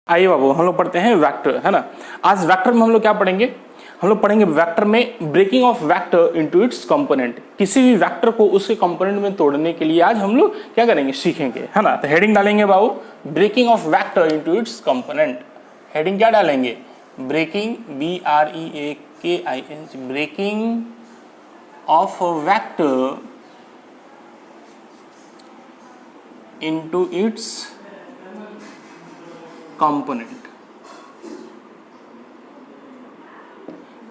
आइए बाबू, हम लोग पढ़ते हैं वेक्टर, है ना। आज वेक्टर में हम लोग क्या पढ़ेंगे, हम लोग पढ़ेंगे वेक्टर में breaking of vector into its component. किसी भी वेक्टर को उसके कंपोनेंट में तोड़ने के लिए आज हम लोग क्या करेंगे, सीखेंगे, है ना। तो हेडिंग डालेंगे बाबू, breaking of vector into its component. Heading क्या डालेंगे, breaking, BREAKING, breaking of vector into its component.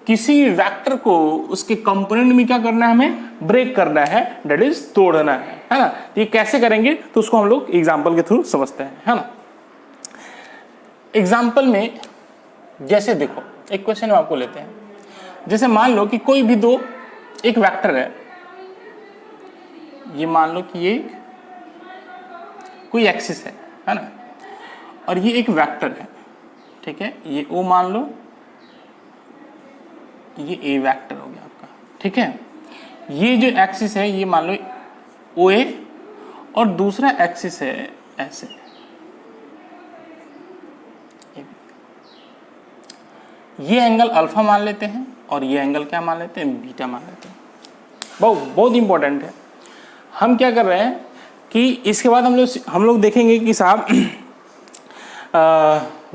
किसी वेक्टर को उसके कंपोनेंट में क्या करना है, हमें ब्रेक करना है, दैट इज तोड़ना है ना। तो ये कैसे करेंगे तो उसको हम लोग एग्जांपल के थ्रू समझते हैं, है ना। एग्जांपल में जैसे देखो, एक क्वेश्चन आपको लेते हैं। जैसे मान लो कि कोई भी दो, एक वेक्टर है, ये मान लो कि ये कोई एक्सिस है ना, और ये एक वेक्टर है, ठीक है। ये O मान लो, ये A वेक्टर हो गया आपका, ठीक है। ये जो एक्सिस है ये मान लो OA, और दूसरा एक्सिस है ऐसे, ये एंगल अल्फा मान लेते हैं और ये एंगल क्या मान लेते हैं, बीटा मान लेते हैं। बहुत इंपॉर्टेंट है। हम क्या कर रहे हैं कि इसके बाद हम लोग देखेंगे कि साहब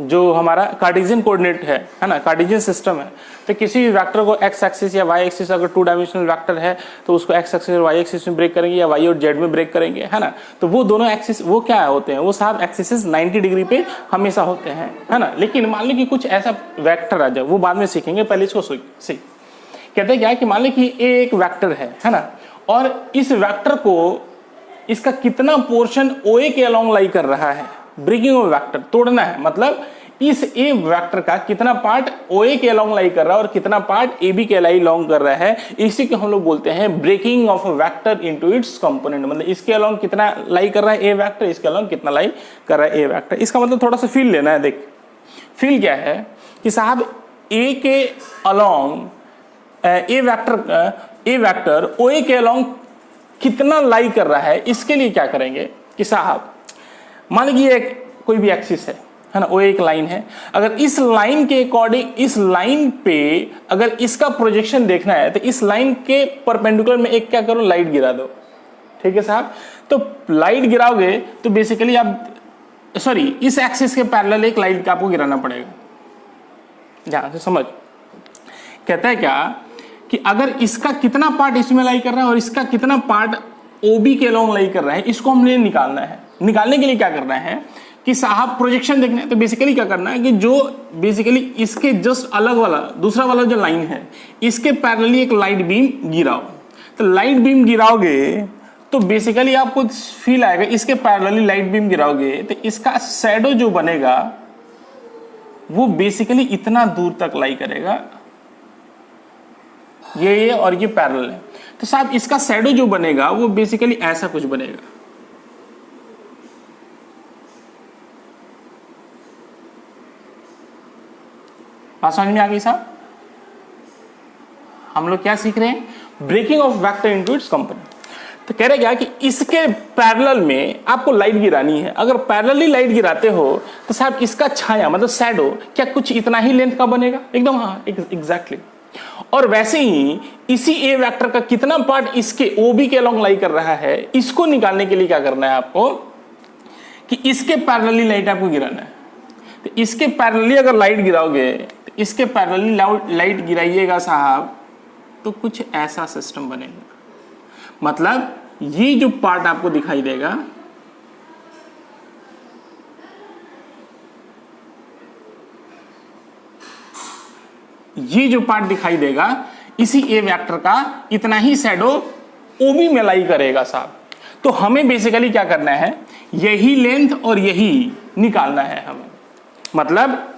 जो हमारा कार्टेशियन कोऑर्डिनेट है ना, कार्टेशियन सिस्टम है, तो किसी भी वेक्टर को एक्स एक्सिस या वाई एक्सिस, अगर 2 डायमेंशनल वेक्टर है तो उसको एक्स एक्सिस और वाई एक्सिस में ब्रेक करेंगे या वाई और जेड में ब्रेक करेंगे, है ना। तो वो दोनों एक्सिस वो क्या होते हैं, वो साहब एक्सिस 90 डिग्री पे हमेशा होते हैं, है ना। लेकिन मान लो कि कुछ ऐसा वेक्टर आ जाए, वो बाद में सीखेंगे, पहले इसको सीख कहते हैं क्या है कि मान लो कि ये एक वेक्टर है ना, और इस वेक्टर को इसका कितना पोर्शन OA के अलोंग लाई कर रहा है, ब्रेकिंग ऑफ वेक्टर, तोड़ना है। मतलब इस A वेक्टर का कितना पार्ट OA के अलोंग लाई कर रहा है और कितना पार्ट AB के अलोंग कर रहा है, इसी को हम लोग बोलते हैं breaking of vector into its component. मतलब इसके अलोंग कितना लाई कर रहा है A वेक्टर, इसके अलोंग कितना लाई कर रहा है A वेक्टर। इसका मतलब थोड़ा सा फील लेना है। देख फील क्या है कि साहब A के अलोंग A वेक्टर OA के अलोंग कितना लाई कर रहा है, इसके लिए क्या करेंगे कि साहब मान लीजिए कोई भी एक्सिस है ना, वो एक लाइन है। अगर इस लाइन के अकॉर्डिंग, इस लाइन पे अगर इसका प्रोजेक्शन देखना है तो इस लाइन के परपेंडिकुलर में एक क्या करो, लाइट गिरा दो, ठीक है साहब। तो लाइट गिराओगे तो बेसिकली आप इस एक्सिस के पैरेलल एक लाइट आपको गिराना पड़ेगा। ध्यान से समझ, कहता है क्या कि अगर इसका कितना पार्ट इसमें लाई कर रहा है और इसका कितना पार्ट OB के अलोंग लाई कर रहा है, इसको हमने निकालना है। निकालने के लिए क्या करना है कि साहब प्रोजेक्शन देखना है, तो बेसिकली क्या करना है कि जो बेसिकली इसके जस्ट अलग वाला दूसरा वाला जो लाइन है, इसके पैरेलली एक लाइट बीम गिराओ। तो लाइट बीम गिराओगे तो बेसिकली आपको फील आएगा, इसके पैरेलली लाइट बीम गिराओगे तो इसका शैडो जो बनेगा वो बेसिकली इतना दूर तक लाई करेगा, ये और ये पैरेलल है। तो साहब इसका शैडो जो बनेगा वो बेसिकली ऐसा कुछ बनेगा। बात समझ में आ गई साहब। हम लोग क्या सीख रहे हैं, breaking of vector into its component. तो कह रहे क्या कि इसके पैरेलल में आपको लाइट गिरानी है। अगर पैरेलली लाइट गिराते हो तो साहब इसका छाया मतलब शैडो क्या कुछ इतना ही लेंथ का बनेगा, एकदम हाँ एग्जैक्टली। और वैसे ही इसी A वेक्टर का कितना पार्ट इसके OB के अलोंग लाई कर रहा है, इसको निकालने के लिए क्या करना है आपको कि इसके पैरेलली लाइट आपको गिराना है। तो इसके पैरेलली अगर लाइट गिराओगे, तो इसके पैरेलली लाइट गिराइएगा साहब, तो कुछ ऐसा सिस्टम बनेगा। मतलब ये जो पार्ट आपको दिखाई देगा, ये जो पार्ट दिखाई देगा, इसी A वेक्टर का इतना ही शैडो OB में लाई करेगा साहब। तो हमें बेसिकली क्या करना है, यही लेंथ और यही निकालना है हमें। मतलब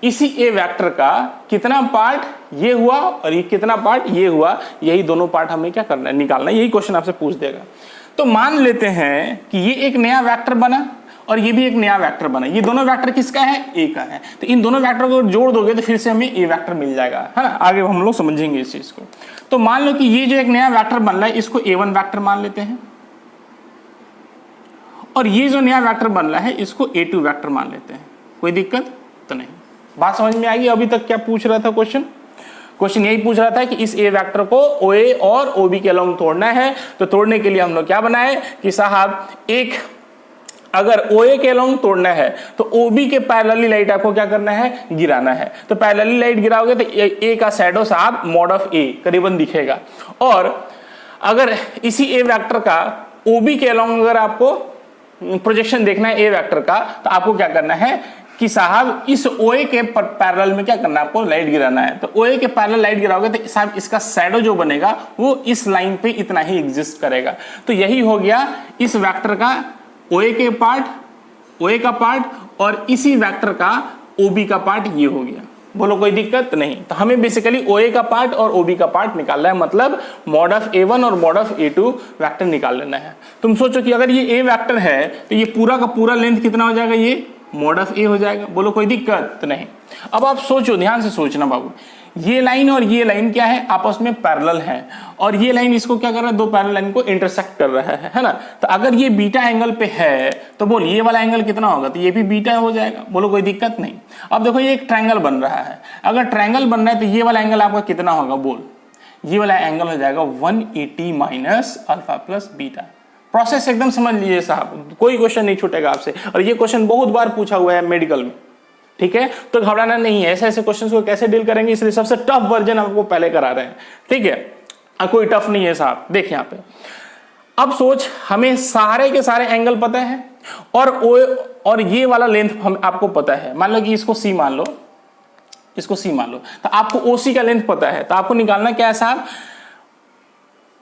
इसी A वेक्टर का कितना पार्ट ये हुआ और ये कितना पार्ट ये हुआ, यही दोनों पार्ट हमें क्या करना है, निकालना है। यही क्वेश्चन आपसे पूछ देगा। तो मान लेते हैं कि ये एक नया वेक्टर बना और ये भी एक नया वेक्टर बना। ये दोनों वेक्टर किसका है, A का है। तो इन दोनों वेक्टर को जोड़ दोगे तो फिर से हमें A वेक्टर मिल जाएगा, है ना। आगे हम लोग समझेंगे इस चीज को। तो मान लो कि ये जो एक नया वेक्टर बन रहा है, इसको A1 वेक्टर मान लेते हैं, और ये जो नया वेक्टर बन रहा है इसको A2 वेक्टर मान लेते हैं। कोई दिक्कत तो नहीं। बात समझ में आएगी? अभी तक क्या पूछ रहा था क्वेश्चन यही पूछ रहा था कि इस ए वेक्टर को OA और OB के अलोंग तोड़ना है। तो तोड़ने के लिए हम लोग क्या बनाए कि साहब एक अगर OA के अलोंग तोड़ना है तो OB के पैरेलली लाइट आपको क्या करना है, गिराना है। तो पैरेलली लाइट गिराओगे तो A का शैडो साहब मॉड ऑफ A करीबन दिखेगा। और अगर इसी A वेक्टर का OB के अलोंग अगर आपको प्रोजेक्शन देखना है A वेक्टर का, तो आपको क्या करना है कि साहब इस OA के पैरेलल में क्या करना है, आपको लाइट गिराना है। तो OA के पैरेलल लाइट गिराओगे तो साहब इसका शैडो जो बनेगा वो इस लाइन पे इतना ही एग्जिस्ट करेगा। तो यही हो गया इस वेक्टर का OA के पार्ट, OA का पार्ट और इसी वेक्टर का OB का पार्ट, ये हो गया। बोलो कोई दिक्कत नहीं। तो हमें बेसिकली OA का पार्ट और OB का पार्ट निकालना है, मतलब मॉड ऑफ A1 और मॉड ऑफ A2 वेक्टर निकाल लेना है। तुम सोचो कि अगर ये A वेक्टर है तो ये पूरा का पूरा लेंथ कितना हो जाएगा, ये मॉड ऑफ A हो जाएगा। बोलो कोई दिक्कत नहीं। अब आप सोचो, ध्यान से सोचना बाबू, ये लाइन और ये लाइन क्या है, आपस में पैरेलल है और ये लाइन इसको क्या कर रहा है, दो पैरेलल लाइन को इंटरसेक्ट कर रहा है ना। तो अगर ये बीटा एंगल पे है तो बोल ये वाला एंगल कितना होगा, तो ये भी बीटा हो जाएगा। बोलो कोई दिक्कत नहीं। अब देखो ये एक ट्रायंगल बन रहा है, अगर ट्रायंगल बन रहा है तो ये वाला एंगल आपका कितना होगा, बोल ये वाला एंगल हो जाएगा 180 minus alpha plus beta. Process एकदम समझ लीजिए साहब, कोई क्वेश्चन नहीं छूटेगा आपसे। और ये क्वेश्चन बहुत बार पूछा हुआ है मेडिकल में, ठीक है। तो घबराना नहीं है, ऐसे ऐसे क्वेश्चंस को कैसे डील करेंगे, इसलिए सबसे टफ वर्जन आपको पहले करा रहे हैं, ठीक है। कोई टफ नहीं है साहब। देख यहाँ पे अब सोच, हमें सारे के सारे एंगल पता है और ये वाला लेंथ हम आपको पता है। मान लो कि इसको C मान लो, इसको C मान लो, तो आपको OC का लेंथ पता है। तो आपको निकालना क्या है साहब,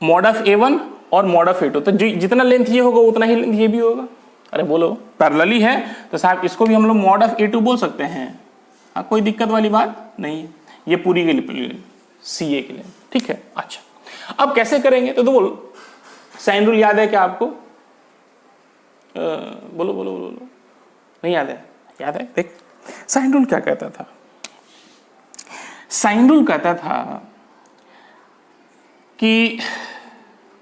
मॉड ऑफ A1 और मॉड ऑफ A2। तो जितना लेंथ ये होगा उतना ही लेंथ ये भी होगा। अरे बोलो पैरेलली है तो साहब इसको भी हम लोग मॉड ऑफ A2 बोल सकते हैं। हाँ, कोई दिक्कत वाली बात नहीं है। ये पूरी के लिए CA के लिए, ठीक है। अच्छा, अब कैसे करेंगे, तो बोलो साइन रूल याद है क्या आपको? बोलो बोलो बोलो बोलो, नहीं याद है? याद है। देख साइन रूल क्या कहता था, साइन रूल कहता था कि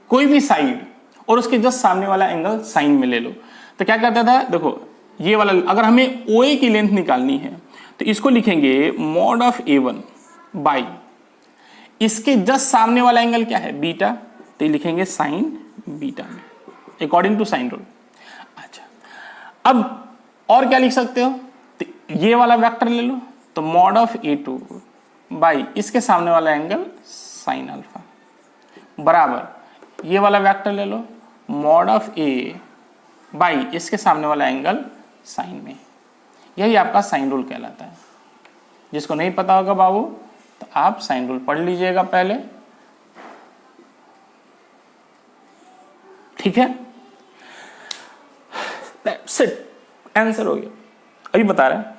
कोई भी साइड और उसके जस्ट सामने वाला एंगल साइन में ले लो। तो क्या कहता था, देखो ये वाला अगर हमें OA की लेंथ निकालनी है तो इसको लिखेंगे मॉड ऑफ A1 बाई इसके जस्ट सामने वाला एंगल क्या है, बीटा, तो लिखेंगे साइन बीटा में अकॉर्डिंग टू साइन रूल। अच्छा, अब और क्या लिख सकते हो, तो ये वाला वेक्टर ले लो, तो मॉड ऑफ A2 बाई इसके सामने वाला एंगल साइन अल्फा बराबर ये वाला वेक्टर ले लो, मॉड ऑफ A बाई इसके सामने वाला एंगल साइन में। यही आपका साइन रूल कहलाता है। जिसको नहीं पता होगा बाबू तो आप साइन रूल पढ़ लीजिएगा पहले, ठीक है। आंसर हो गया। अभी बता रहे हैं,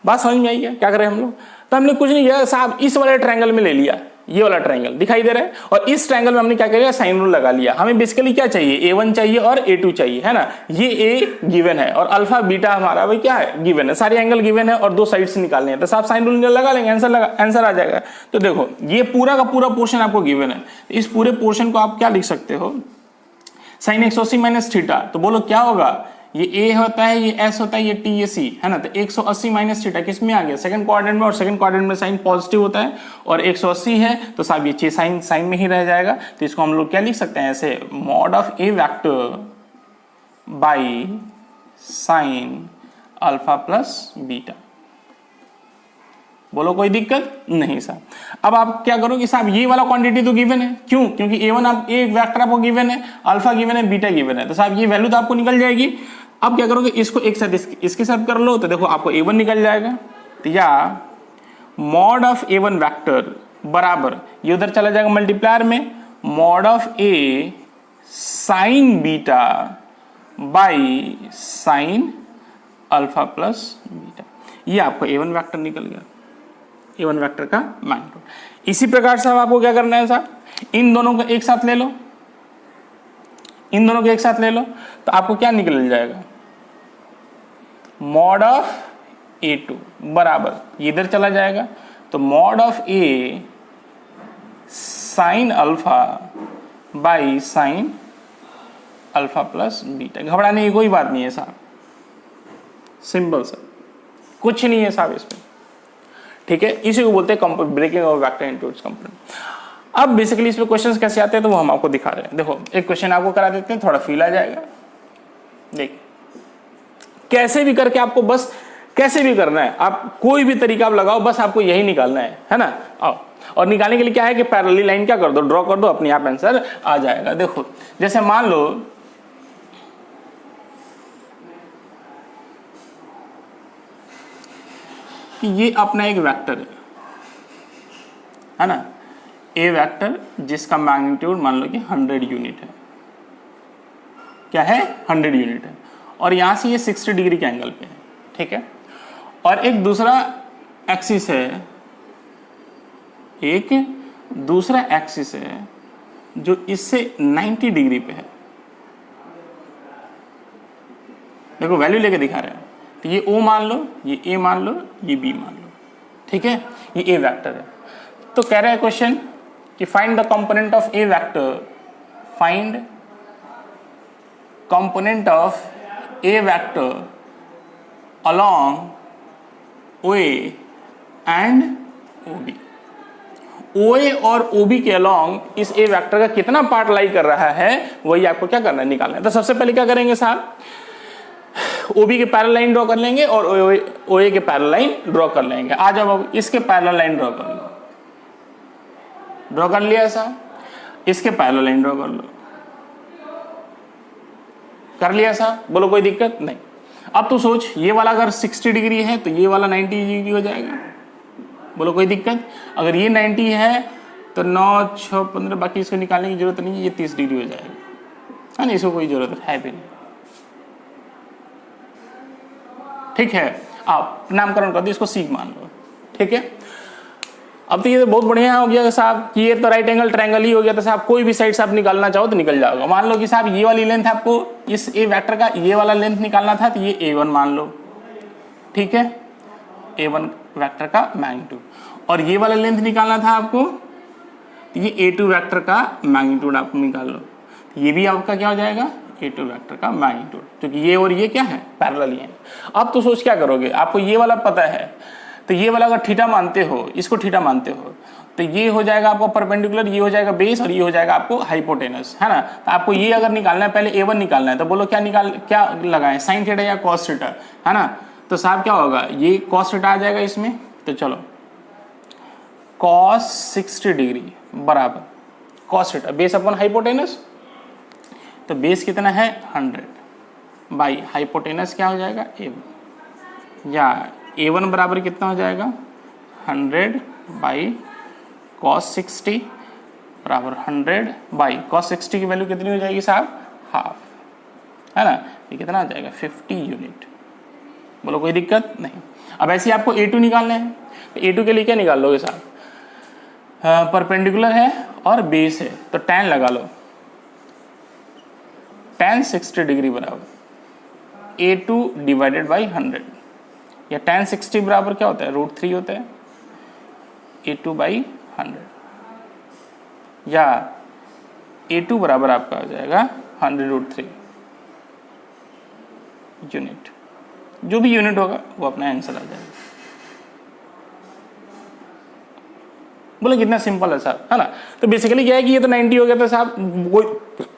बात समझ में आई है क्या कर रहे हैं हम लोग? तो हमने कुछ नहीं किया साहब, इस वाले ट्रायंगल में ले लिया, ये वाला ट्रायंगल दिखाई दे रहा है और इस ट्रायंगल में हमने क्या किया, साइन रूल लगा लिया। हमें बेसिकली क्या चाहिए, A1 चाहिए और A2 चाहिए, है ना। ये A गिवन है और अल्फा बीटा हमारा भाई क्या है, गिवन है। सारे एंगल गिवन है और दो साइड से निकालने हैं, तो साहब साइन रूल लगा लेंगे, आंसर आ जाएगा। तो देखो ये पूरा का पूरा पोर्शन आपको गिवन है, इस पूरे पोर्शन को आप क्या लिख सकते हो, साइन 180 माइनस थीटा। तो बोलो क्या होगा, ये A होता है, ये S होता है, ये T, ये C, है ना। तो 180 माइनस थीटा किस में आ गया, सेकंड क्वाड्रेंट में, और सेकंड क्वाड्रेंट में साइन पॉजिटिव होता है और 180 है तो साहब ये चीज साइन में ही रह जाएगा। तो इसको हम लोग क्या लिख सकते हैं ऐसे, mod of A vector by sine alpha plus beta. बोलो कोई दिक्कत नहीं साहब। अब आप क्या करोगे साहब, ये वाला क्वांटिटी तो गिवन है, क्यों, क्योंकि A1 आप एक वेक्टर आपको गिवन है, अल्फा गिवन है, बीटा गिवन है, तो साहब ये वैल्यू तो आपको निकल जाएगी। अब क्या करोगे, इसको एक साथ इसके साथ कर लो, तो देखो आपको A1 निकल जाएगा। तो या मॉड ऑफ A1 वेक्टर बराबर ये उधर चला जाएगा मल्टीप्लायर में, mod of A sign beta by sine alpha plus beta. ये आपको A1 वेक्टर निकल गया, A1 वेक्टर का मैग्नीट्यूड। इसी प्रकार से आपको क्या करना है साहब, इन दोनों को एक साथ ले लो, इन दोनों को एक साथ ले लो, तो आपको क्या निकल जाएगा, मॉड ऑफ A2 बराबर ये इधर चला जाएगा, तो mod of A sine alpha by sine alpha plus beta. घबराने की कोई बात नहीं है साहब, सिंपल सर, कुछ नहीं है साहब इसमें, ठीक है। इसी को बोलते हैं breaking of vector into its component. अब बेसिकली इसमें क्वेश्चंस कैसे आते हैं तो वो हम आपको दिखा रहे हैं। देखो एक क्वेश्चन आपको करा देते हैं, थोड़ा फील आ जाएगा। देखिए कैसे भी करके आपको बस कैसे भी करना है, आप कोई भी तरीका आप लगाओ, बस आपको यही निकालना है ना। आओ, और निकालने के लिए क्या है कि पैरेलल लाइन क्या कर दो, ड्रॉ कर दो, अपने आप आंसर आ जाएगा। देखो जैसे मान लो कि ये अपना एक वेक्टर है ना, ए वेक्टर जिसका मैग्नीट्यूड मान लो कि 100 यूनिट है। क्या है? 100 यूनिट है। और यहां से ये 60 डिग्री के एंगल पे है, ठीक है। और एक दूसरा एक्सिस है, एक दूसरा एक्सिस है जो इससे 90 डिग्री पे है। देखो वैल्यू लेके दिखा रहे हैं, तो ये O मान लो, ये A मान लो, ये B मान लो, ठीक है। ये A वेक्टर है। तो कह रहा है क्वेश्चन कि find the component of A vector, find component of A vector along OA and OB। OA और OB के अलॉन्ग इस A वेक्टर का कितना पार्ट लाई कर रहा है, वही आपको क्या करना है, निकालना है। तो सबसे पहले क्या करेंगे साहब, OB के पैरेलल लाइन ड्रॉ कर लेंगे और OA के पैरेलल लाइन ड्रॉ कर लेंगे। आ जाओ अब इसके पैरेलल लाइन ड्रॉ कर लो, ड्रॉ कर लिया साहब। इसके पैरेलल लाइन ड्रॉ कर लो, कर लिया साहब, बोलो कोई दिक्कत नहीं। अब तो सोच, ये वाला अगर 60 डिग्री है तो ये वाला 90 डिग्री हो जाएगा, बोलो कोई दिक्कत। अगर ये 90 है तो 9 6 15, बाकी इसको निकालने की जरूरत नहीं, ये 30 डिग्री हो जाएगा, है ना, इसको कोई जरूरत है भी नहीं, ठीक है। आप नामकरण कर दो, इसको सी मान लो, ठीक है। अब तो ये तो बहुत बढ़िया हो गया साहब कि ये तो राइट एंगल ट्रायंगल ही हो गया। तो साहब कोई भी साइड से आप निकालना चाहो तो निकल जाओगे। मान लो कि साहब ये वाली लेंथ आपको इस ए वेक्टर का ये वाला लेंथ निकालना था, तो ये A1 मान लो, ठीक है, A1 वेक्टर का मैग्नीट्यूड। और ये वाला लेंथ निकालना था आपको, तो ये A2 वेक्टर का मैग्नीट्यूड आप निकाल लो। ये भी आपका क्या हो जाएगा, A2 वेक्टर का मैग्नीट्यूड, क्योंकि ये और ये क्या है, पैरेलल ही है। अब तो सोच क्या करोगे, आपको ये वाला पता है, तो ये वाला अगर थीटा मानते हो, इसको थीटा मानते हो, तो ये हो जाएगा आपको परपेंडिकुलर, ये हो जाएगा बेस, और ये हो जाएगा आपको हाइपोटेनस, है ना। तो आपको ये अगर निकालना है, पहले A1 निकालना है, तो बोलो क्या लगाएं, साइन थीटा या कॉस थीटा, है ना। तो साहब क्या होगा, ये कॉस थीटा आ जाएगा इसमें, तो चलो कॉस 60 डिग्री बराबर cos theta base upon hypotenuse. तो बेस कितना है 100 बाई हाइपोटेनस क्या हो जाएगा A1, या A1 बराबर कितना हो जाएगा 100 बाई कॉस 60 बराबर 100 बाई कॉस 60 की वैल्यू कितनी हो जाएगी साहब, हाफ, है ना। ये कितना आ जाएगा 50 यूनिट, बोलो कोई दिक्कत नहीं। अब ऐसे आपको A2 निकालना है, तो A2 के लिए क्या निकाल लोगे साहब, परपेंडिकुलर है और बेस है, तो tan लगा लो, tan 60 डिग्री बराबर A2 डिवाइडेड बाई 100, या tan 60 बराबर क्या होता है, √3 होता है A2 बाई 100, या A2 बराबर आपका हो जाएगा 100√3 यूनिट। जो भी यूनिट होगा वो अपना आंसर आ जाएगा। बोले कितना सिंपल है साहब, है ना। तो बेसिकली क्या है कि ये तो 90 हो गया, तो साहब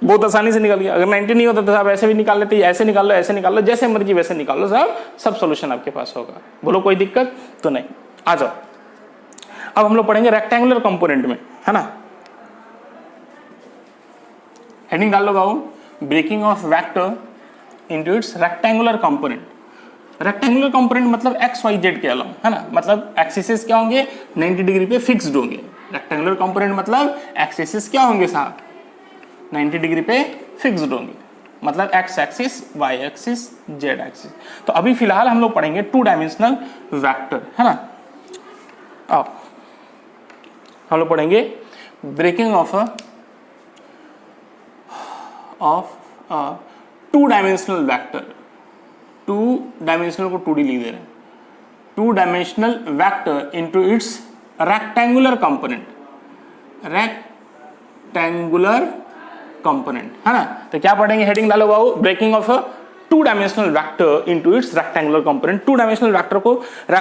बहुत आसानी से निकल गया। अगर 90 नहीं होता तो साहब ऐसे भी निकाल लेते, ऐसे निकाल लो, ऐसे निकाल लो, जैसे मर्जी वैसे निकाल लो साहब, सब सोल्यूशन आपके पास होगा। बोलो कोई दिक्कत तो नहीं। आ जाओ अब हम लोग पढ़ेंगे रेक्टेंगुलर कंपोनेंट में, है ना। हेडिंग डाल लो बाबू, breaking of vector into its rectangular component. Rectangular component मतलब एक्स वाई जेड के अलॉन्ग, है ना, मतलब एक्सिस क्या होंगे 90 डिग्री पे फिक्स्ड होंगे। रेक्टेंगुलर कंपोनेंट मतलब एक्सिस क्या होंगे साहब 90 डिग्री पे फिक्स्ड होंगे, मतलब x axis, y axis, z axis. तो अभी फिलहाल हम लोग पढ़ेंगे 2 डायमेंशनल वेक्टर, है ना। अब हम लोग पढ़ेंगे breaking of 2 dimensional vector. 2 dimensional को 2D लिख दे रहे हैं, 2 dimensional vector into its rectangular component, rectangular component, है ना। तो क्या पढ़ेंगे, हेडिंग डालो बाबू, breaking of two dimensional vector into its rectangular component. Two dimensional vector को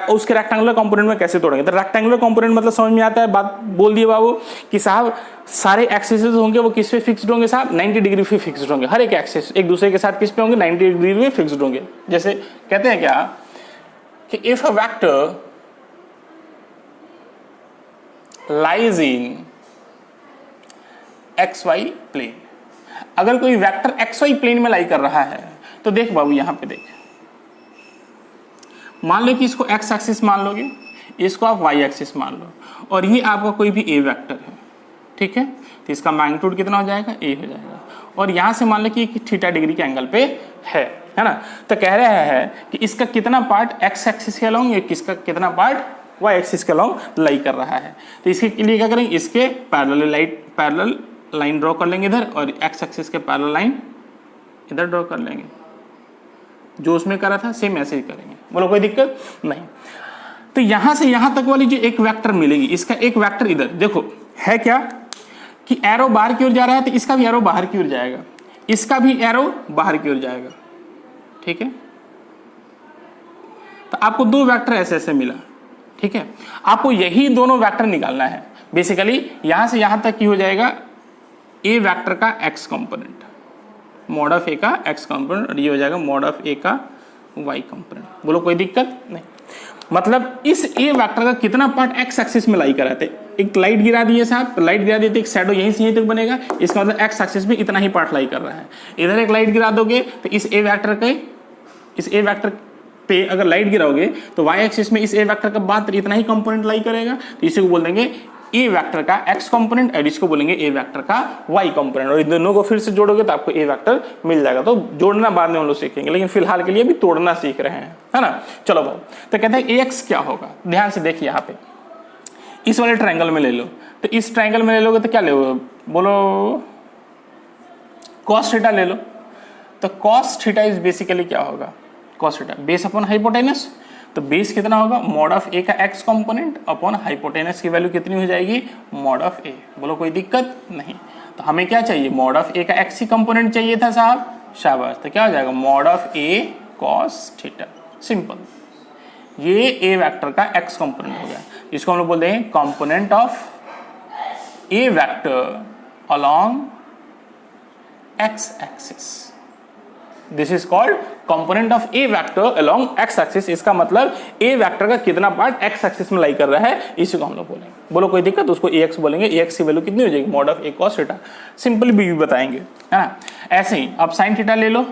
उसके रेक्टेंगुलर कंपोनेंट में कैसे तोड़ेंगे? तो रेक्टेंगुलर कंपोनेंट मतलब समझ में आता है, बात बोल दिए बाबू कि साहब सारे एक्सिस होंगे वो किस पे फिक्स्ड होंगे साहब? 90 डिग्री पे फिक्स्ड होंगे। हर एक एक्सिस एक दूसरे के साथ किस पे होंगे? 90 डिग्री पे फिक्स्ड होंगे। जैसे कहते हैं क्या कि if a vector lies in XY plane, अगर कोई वेक्टर XY प्लेन में लाई कर रहा है तो देख बाबू यहां पे देख, मान लो कि इसको x एक्सिस मान लोगे, इसको आप y एक्सिस मान लो, और ये आपका कोई भी a वेक्टर है, ठीक है? तो इसका मैग्नीट्यूड कितना हो जाएगा? a हो जाएगा। और यहां से मान लो कि थीटा डिग्री के एंगल पे है ना? तो कह रहा है कि इसका कितना पार्ट x एक्सिस के अलोंग या किसका कितना पार्ट y एक्सिस के अलोंग लाई कर रहा है। तो इसके लिए क्या करेंगे? इसके पैरेलल लाइन ड्रॉ कर लेंगे इधर, और x एक्सिस के पैरेलल लाइन इधर ड्रॉ कर लेंगे। जो उसमें करा था सेम ऐसे ही करेंगे। बोलो कोई दिक्कत नहीं। तो यहां से यहां तक वाली जो एक वेक्टर मिलेगी, इसका एक वेक्टर इधर देखो है क्या कि एरो बाहर की ओर जा रहा है, तो इसका भी एरो बाहर की ओर जाएगा, इसका भी एरो बाहर की ओर जाएगा, ठीक है? तो आपको दो वेक्टर ऐसे ऐसे मिला, ठीक है? आपको यही दोनों वेक्टर निकालना है। बेसिकली यहां से यहां तक की हो जाएगा ए वेक्टर का x component, mod of A का x कंपोनेंट, और ये हो जाएगा मॉड ऑफ ए का y कंपोनेंट। बोलो कोई दिक्कत नहीं। मतलब इस ए वेक्टर का कितना पार्ट x एक्सिस में लाई कराते, एक लाइट गिरा दिए साहब, तो लाइट गिरा दिए तो एक शैडो यहीं से यहीं तक बनेगा, इसका मतलब x एक्सिस में इतना ही पार्ट लाई कर रहा है। इधर एक लाइट गिरा दोगे तो इस ए वेक्टर पे अगर लाइट गिराओगे तो y एक्सिस में इस ए वेक्टर का मात्र इतना ही कंपोनेंट लाई करेगा, तो इसी को बोल देंगे ए वेक्टर का x कंपोनेंट, और इसको बोलेंगे ए वेक्टर का y कंपोनेंट। और इन दोनों को फिर से जोड़ोगे तो आपको ए वेक्टर मिल जाएगा। तो जोड़ना बाद में हम लोग सीखेंगे, लेकिन फिलहाल के लिए भी तोड़ना सीख रहे हैं, है ना? चलो भाई, तो कहते हैं ax क्या होगा? ध्यान से देखिए यहाँ पे, इस वाले ट्रायंगल में ले लो, तो इस ट्रायंगल में ले लोगे तो क्या ले बोलो? cos थीटा ले लो। तो cos थीटा इज बेसिकली क्या होगा? cos theta base upon hypotenuse, तो बेस कितना होगा? मॉड ऑफ ए का x कंपोनेंट अपॉन हाइपोटेनस की वैल्यू कितनी हो जाएगी? मॉड ऑफ ए। बोलो कोई दिक्कत नहीं। तो हमें क्या चाहिए? मॉड ऑफ ए का x ही कंपोनेंट चाहिए था साहब, शाबाश। तो क्या हो जाएगा? Mod of A cos theta, simple. ये ए वेक्टर का x कंपोनेंट हो गया, इसको हम लोग बोलते हैं component of A vector along x axis. This is called component of A vector along X axis. इसका मतलब ए वेक्टर का कितना पार्ट एक्स एक्सिस में लाई कर रहा है, इसी को हम लोग बोलेंगे। बोलो कोई दिक्कत? उसको ax बोलेंगे, ax की वैल्यू कितनी हो जाएगी? Mod of A cos theta. Simple भी बताएंगे, है ना? ऐसे ही अब sin थीटा ले लो,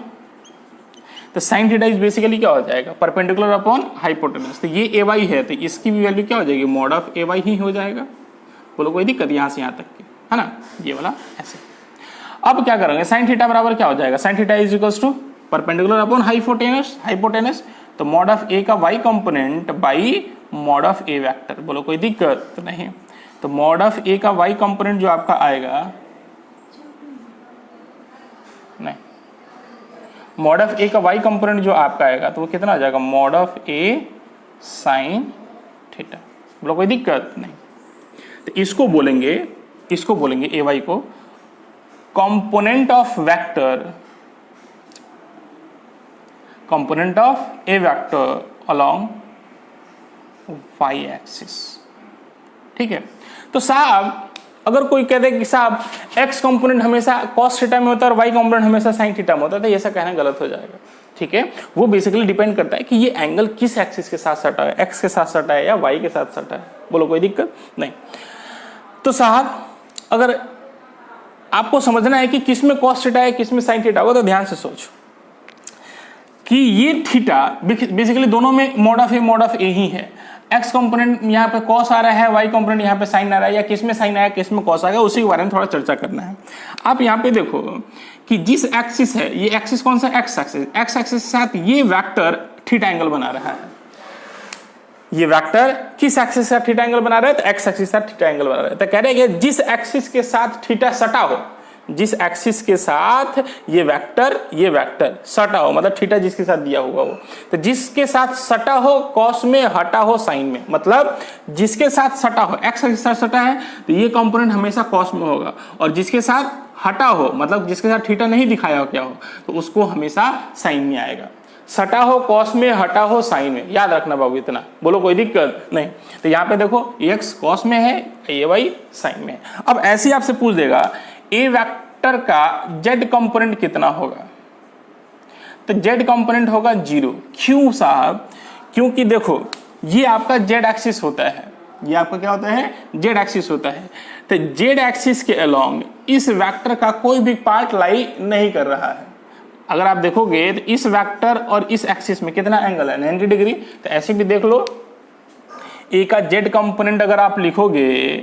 तो sin थीटा इज बेसिकली क्या हो जाएगा? Perpendicular upon hypotenuse. तो ये ay है, तो इसकी भी वैल्यू क्या हो जाएगी? मॉड ऑफ ay ही हो जाएगा। बोलो कोई दिक्कत? यहां से यहां तक की, है ना? ये वाला ऐसे। अब क्या करेंगे? sin थीटा बराबर क्या हो जाएगा? sin theta is equals to perpendicular upon hypotenuse, तो मॉड ऑफ ए का y component by mod of A vector. बोलो कोई दिक्कत नहीं। तो मॉड ऑफ ए का y कंपोनेंट जो आपका आएगा, नहीं, मॉड ऑफ ए का y कंपोनेंट जो आपका आएगा तो वो कितना आ जाएगा? Mod of A sine theta. बोलो कोई दिक्कत नहीं। तो इसको बोलेंगे ए वाई को component of vector, component of A vector along y axis, ठीक है? तो साहब अगर कोई कह दे कि साहब x कंपोनेंट हमेशा cos थीटा में होता है और y कंपोनेंट हमेशा sin थीटा में होता है, तो ऐसा कहना गलत हो जाएगा, ठीक है? वो बेसिकली डिपेंड करता है कि ये एंगल किस एक्सिस के साथ सटा है, x के साथ सटा है या y के साथ सटा है। बोलो कोई दिक्कत नहीं। तो साहब अगर आपको समझना है कि किसमें cos थीटा है किसमें sin थीटा होगा, तो ध्यान से सोचो कि ये थीटा बेसिकली दोनों में मॉड ऑफ ए ही है। x कंपोनेंट यहाँ पे cos आ रहा है, y कंपोनेंट यहाँ पे sin आ रहा है, या किस में sin आया किस में cos आ गया, उसी के बारे में थोड़ा चर्चा करना है। आप यहाँ पे देखो कि जिस एक्सिस है, ये एक्सिस कौन सा? x एक्सिस के साथ ये वेक्टर थीटा एंगल बना रहा है। ये वेक्टर किस एक्सिस के साथ थीटा एंगल बना रहा है? तो x एक्सिस के साथ थीटा एंगल बना रहा है। तो कह रहे हैं कि जिस एक्सिस के साथ थीटा सटा हो, जिस एक्सिस के साथ ये वेक्टर सटा हो, मतलब थीटा जिसके साथ दिया होगा वो, तो जिसके साथ सटा हो कॉस में, हटा हो साइन में, मतलब जिसके साथ सटा हो, एक्स के साथ सटा है तो ये कंपोनेंट हमेशा कॉस में होगा, और जिसके साथ हटा हो, मतलब जिसके साथ थीटा नहीं दिखाया हो क्या हो, तो उसको हमेशा साइन में आएगा। सटा हो कॉस में, हटा हो साइन में, याद रखना बाबू इतना, बोलो कोई दिक्कत नहीं। तो यहाँ पे देखो x कॉस में है, ये y साइन में है। अब ऐसे ही आपसे पूछ देगा a वेक्टर का z कंपोनेंट कितना होगा, तो z कंपोनेंट होगा 0। क्यों साहब? क्योंकि देखो ये आपका z एक्सिस होता है, ये आपका क्या होता है, z एक्सिस होता है। तो z एक्सिस के अलोंग इस वेक्टर का कोई भी पार्ट लाई नहीं कर रहा है। अगर आप देखोगे तो इस वेक्टर और इस एक्सिस में कितना एंगल है, 90 डिग्री। तो ऐसे भी देख लो, ए का z कंपोनेंट अगर आप लिखोगे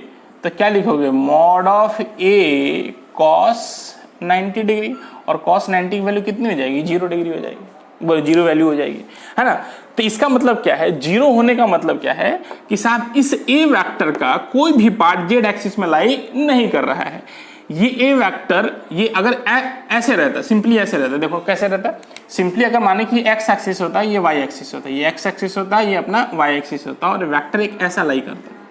तो क्या लिखोगे, mod of A cos 90 degree, और कॉस 90 की वैल्यू कितनी हो जाएगी, 0 डिग्री हो जाएगी, 0 वैल्यू हो जाएगी, है ना। तो इसका मतलब क्या है, 0 होने का मतलब क्या है कि साहब इस ए वेक्टर का कोई भी पार्ट z एक्सिस में लाई नहीं कर रहा है। ये ए वेक्टर, ये अगर ऐसे रहता, सिंपली ऐसे रहता, देखो कैसे रहता, सिंपली अगर माने कि एक्स एक्सिस होता है, ये वाई एक्सिस होता है, ये एक्स एक्सिस होता है, ये अपना वाई एक्सिस होता है, और वेक्टर एक ऐसा लाई करता है।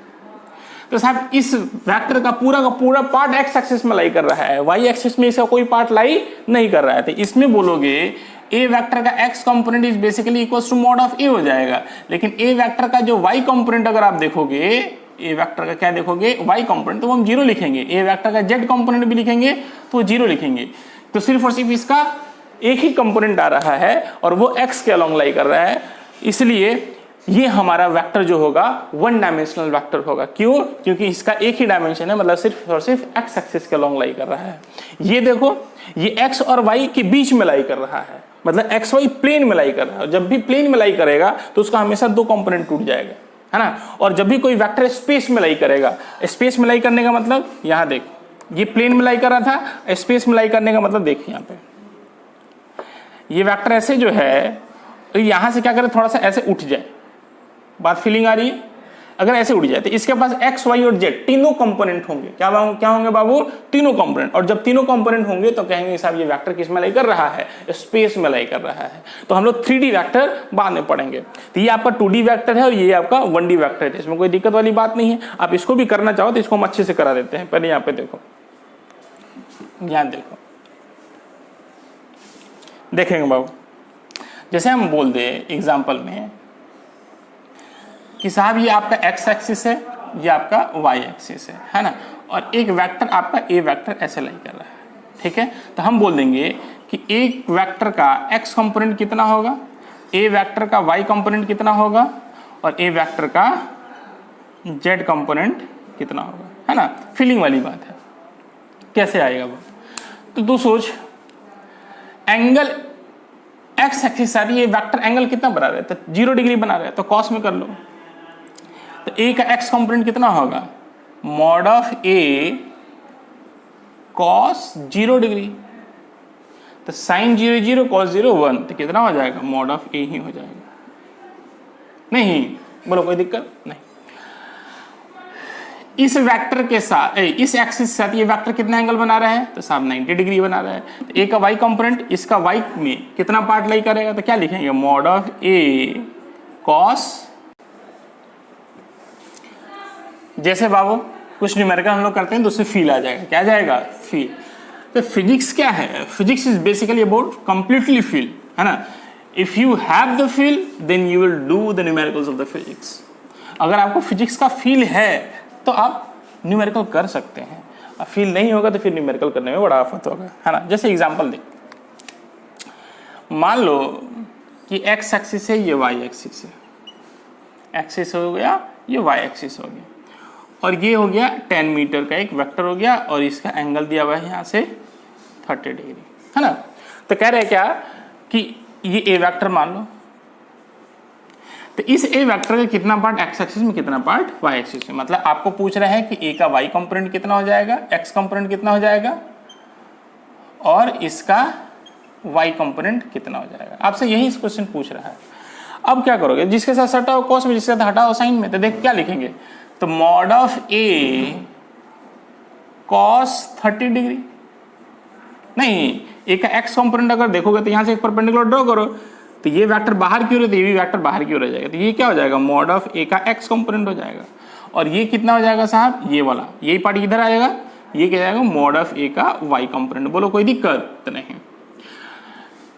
तो साहब इस वेक्टर का पूरा पार्ट एक्स एक्सिस में लाई कर रहा है, वाई एक्सिस में इसका कोई पार्ट लाई नहीं कर रहा है। तो इसमें बोलोगे ए वेक्टर का X component is basically equals to mod of A हो जाएगा। लेकिन ए वेक्टर का जो वाई कंपोनेंट अगर आप देखोगे, ए वेक्टर का क्या देखोगे, वाई कंपोनेंट, तो हम 0 लिखेंगे। ए वेक्टर का जेड कंपोनेंट भी लिखेंगे तो 0 लिखेंगे। तो सिर्फ और सिर्फ इसका एक ही कंपोनेंट आ रहा है और वो एक्स के अलोंग लाई कर रहा है, इसलिए ये हमारा वेक्टर जो होगा वन डायमेंशनल वेक्टर होगा। क्यों? क्योंकि इसका एक ही डायमेंशन है, मतलब सिर्फ और सिर्फ एक्स एक्सिस के अलोंग लाई कर रहा है। ये देखो, ये एक्स और वाई के बीच में लाई कर रहा है, मतलब एक्स वाई प्लेन में लाई कर रहा है। जब भी प्लेन में लाई करेगा तो उसका हमेशा 2 कंपोनेंट टूट जाएगा, है ना। और जब भी कोई वेक्टर स्पेस में लाई करेगा, स्पेस में लाई करने का मतलब यहाँ देख, ये प्लेन में लाई कर रहा था, स्पेस में लाई करने का मतलब देख यहाँ पे ये वेक्टर ऐसे जो है, तो यहां से क्या करे, थोड़ा सा ऐसे उठ जाए, बात फीलिंग आ रही है। अगर ऐसे उड़ जाए तो इसके पास एक्स वाई और जेड तीनों कंपोनेंट होंगे। क्या होंगे बाबू? तीनों कंपोनेंट। और जब तीनों कंपोनेंट होंगे तो कहेंगे साहब ये वेक्टर किस में लाई कर रहा है, स्पेस में लाई कर रहा है। तो हम लोग 3D वेक्टर बाद में पढ़ेंगे। तो ये आपका 2D वेक्टर है और ये आपका 1D वेक्टर है, इसमें कोई दिक्कत वाली बात नहीं है। आप इसको भी करना चाहो तो इसको हम अच्छे से करा देते हैं। पहले यहाँ पे देखो, ध्यान देखो, देखेंगे बाबू, जैसे हम बोल दे एग्जाम्पल में कि साहब ये आपका एक्स एक्सिस है, ये आपका वाई एक्सिस है ना, और एक वेक्टर आपका ए वेक्टर ऐसे लाई कर रहा है, ठीक है। तो हम बोल देंगे कि एक वेक्टर का एक्स कंपोनेंट कितना होगा, ए वेक्टर का वाई कंपोनेंट कितना होगा, और ए वेक्टर का जेड कंपोनेंट कितना होगा, है ना। फीलिंग वाली बात है, कैसे आएगा वो? तो तू सोच, एंगल एक्स एक्सिस आ रही है, ये वेक्टर एंगल कितना बना रहा है, तो 0 डिग्री बना रहा है, तो कॉस में कर लो। तो ए का एक्स कंपोनेंट कितना होगा, mod of A cos 0 degree, तो साइन 0 0 कॉस 0 1, तो कितना हो जाएगा, मॉड ऑफ ए ही हो जाएगा। नहीं बोलो कोई दिक्कत नहीं। इस वेक्टर के साथ इस एक्सिस के साथ ये वेक्टर कितना एंगल बना रहा है, तो साहब 90 डिग्री बना रहा है। तो ए का वाई कंपोनेंट इसका वाई में कितना पार्ट लाई करेगा, तो क्या लिखेंगे, मॉड ऑफ ए कॉस, जैसे बाबू कुछ न्यूमेरिकल हम लोग करते हैं तो उससे फील आ जाएगा। क्या जाएगा, फील। तो फिजिक्स क्या है, physics is basically about completely feel, है ना। If you have the feel then you will do the numericals of the physics. अगर आपको फिजिक्स का फील है तो आप न्यूमेरिकल कर सकते हैं, अब फील नहीं होगा तो फिर न्यूमेरिकल करने में बड़ा आफत होगा, है ना। जैसे एग्जांपल देख, मान लो कि एक्स एक्सिस है, ये वाई एक्सिस है, एक्सिस हो गया, ये वाई एक्सिस हो गया, और ये हो गया 10 मीटर का एक वेक्टर हो गया, और इसका एंगल दिया हुआ है यहाँ से 30 डिग्री, है ना। तो कह रहे हैं क्या कि ये ए वेक्टर मान लो, तो इस ए वेक्टर का कितना पार्ट एक्स एक्सिस में, कितना पार्ट वाई एक्सिस में। मतलब आपको पूछ रहा है कि ए का वाई कंपोनेंट कितना हो जाएगा, एक्स कंपोनेंट कितना हो जाएगा, और इसका वाई कंपोनेंट कितना हो जाएगा। आपसे यही इस क्वेश्चन पूछ रहा है। अब क्या करोगे, जिसके साथ सटा हो कॉस में, जिसके साथ हटा हो साइन में, तो देख क्या लिखेंगे, तो mod of A cos 30 degree. नहीं, ए का एक्स कंपोनेंट अगर देखोगे तो यहां से एक परपेंडिकुलर ड्रॉ करो, तो ये वेक्टर बाहर क्यों रहता है, ये भी वेक्टर बाहर क्यों रह जाएगा, तो ये क्या हो जाएगा, मॉड ऑफ ए का एक्स कंपोनेंट हो जाएगा। और ये कितना हो जाएगा साहब, ये वाला, यही पार्ट इधर आएगा, ये क्या जाएगा मॉड ऑफ ए का वाई कंपोनेंट। बोलो कोई दिक्कत नहीं।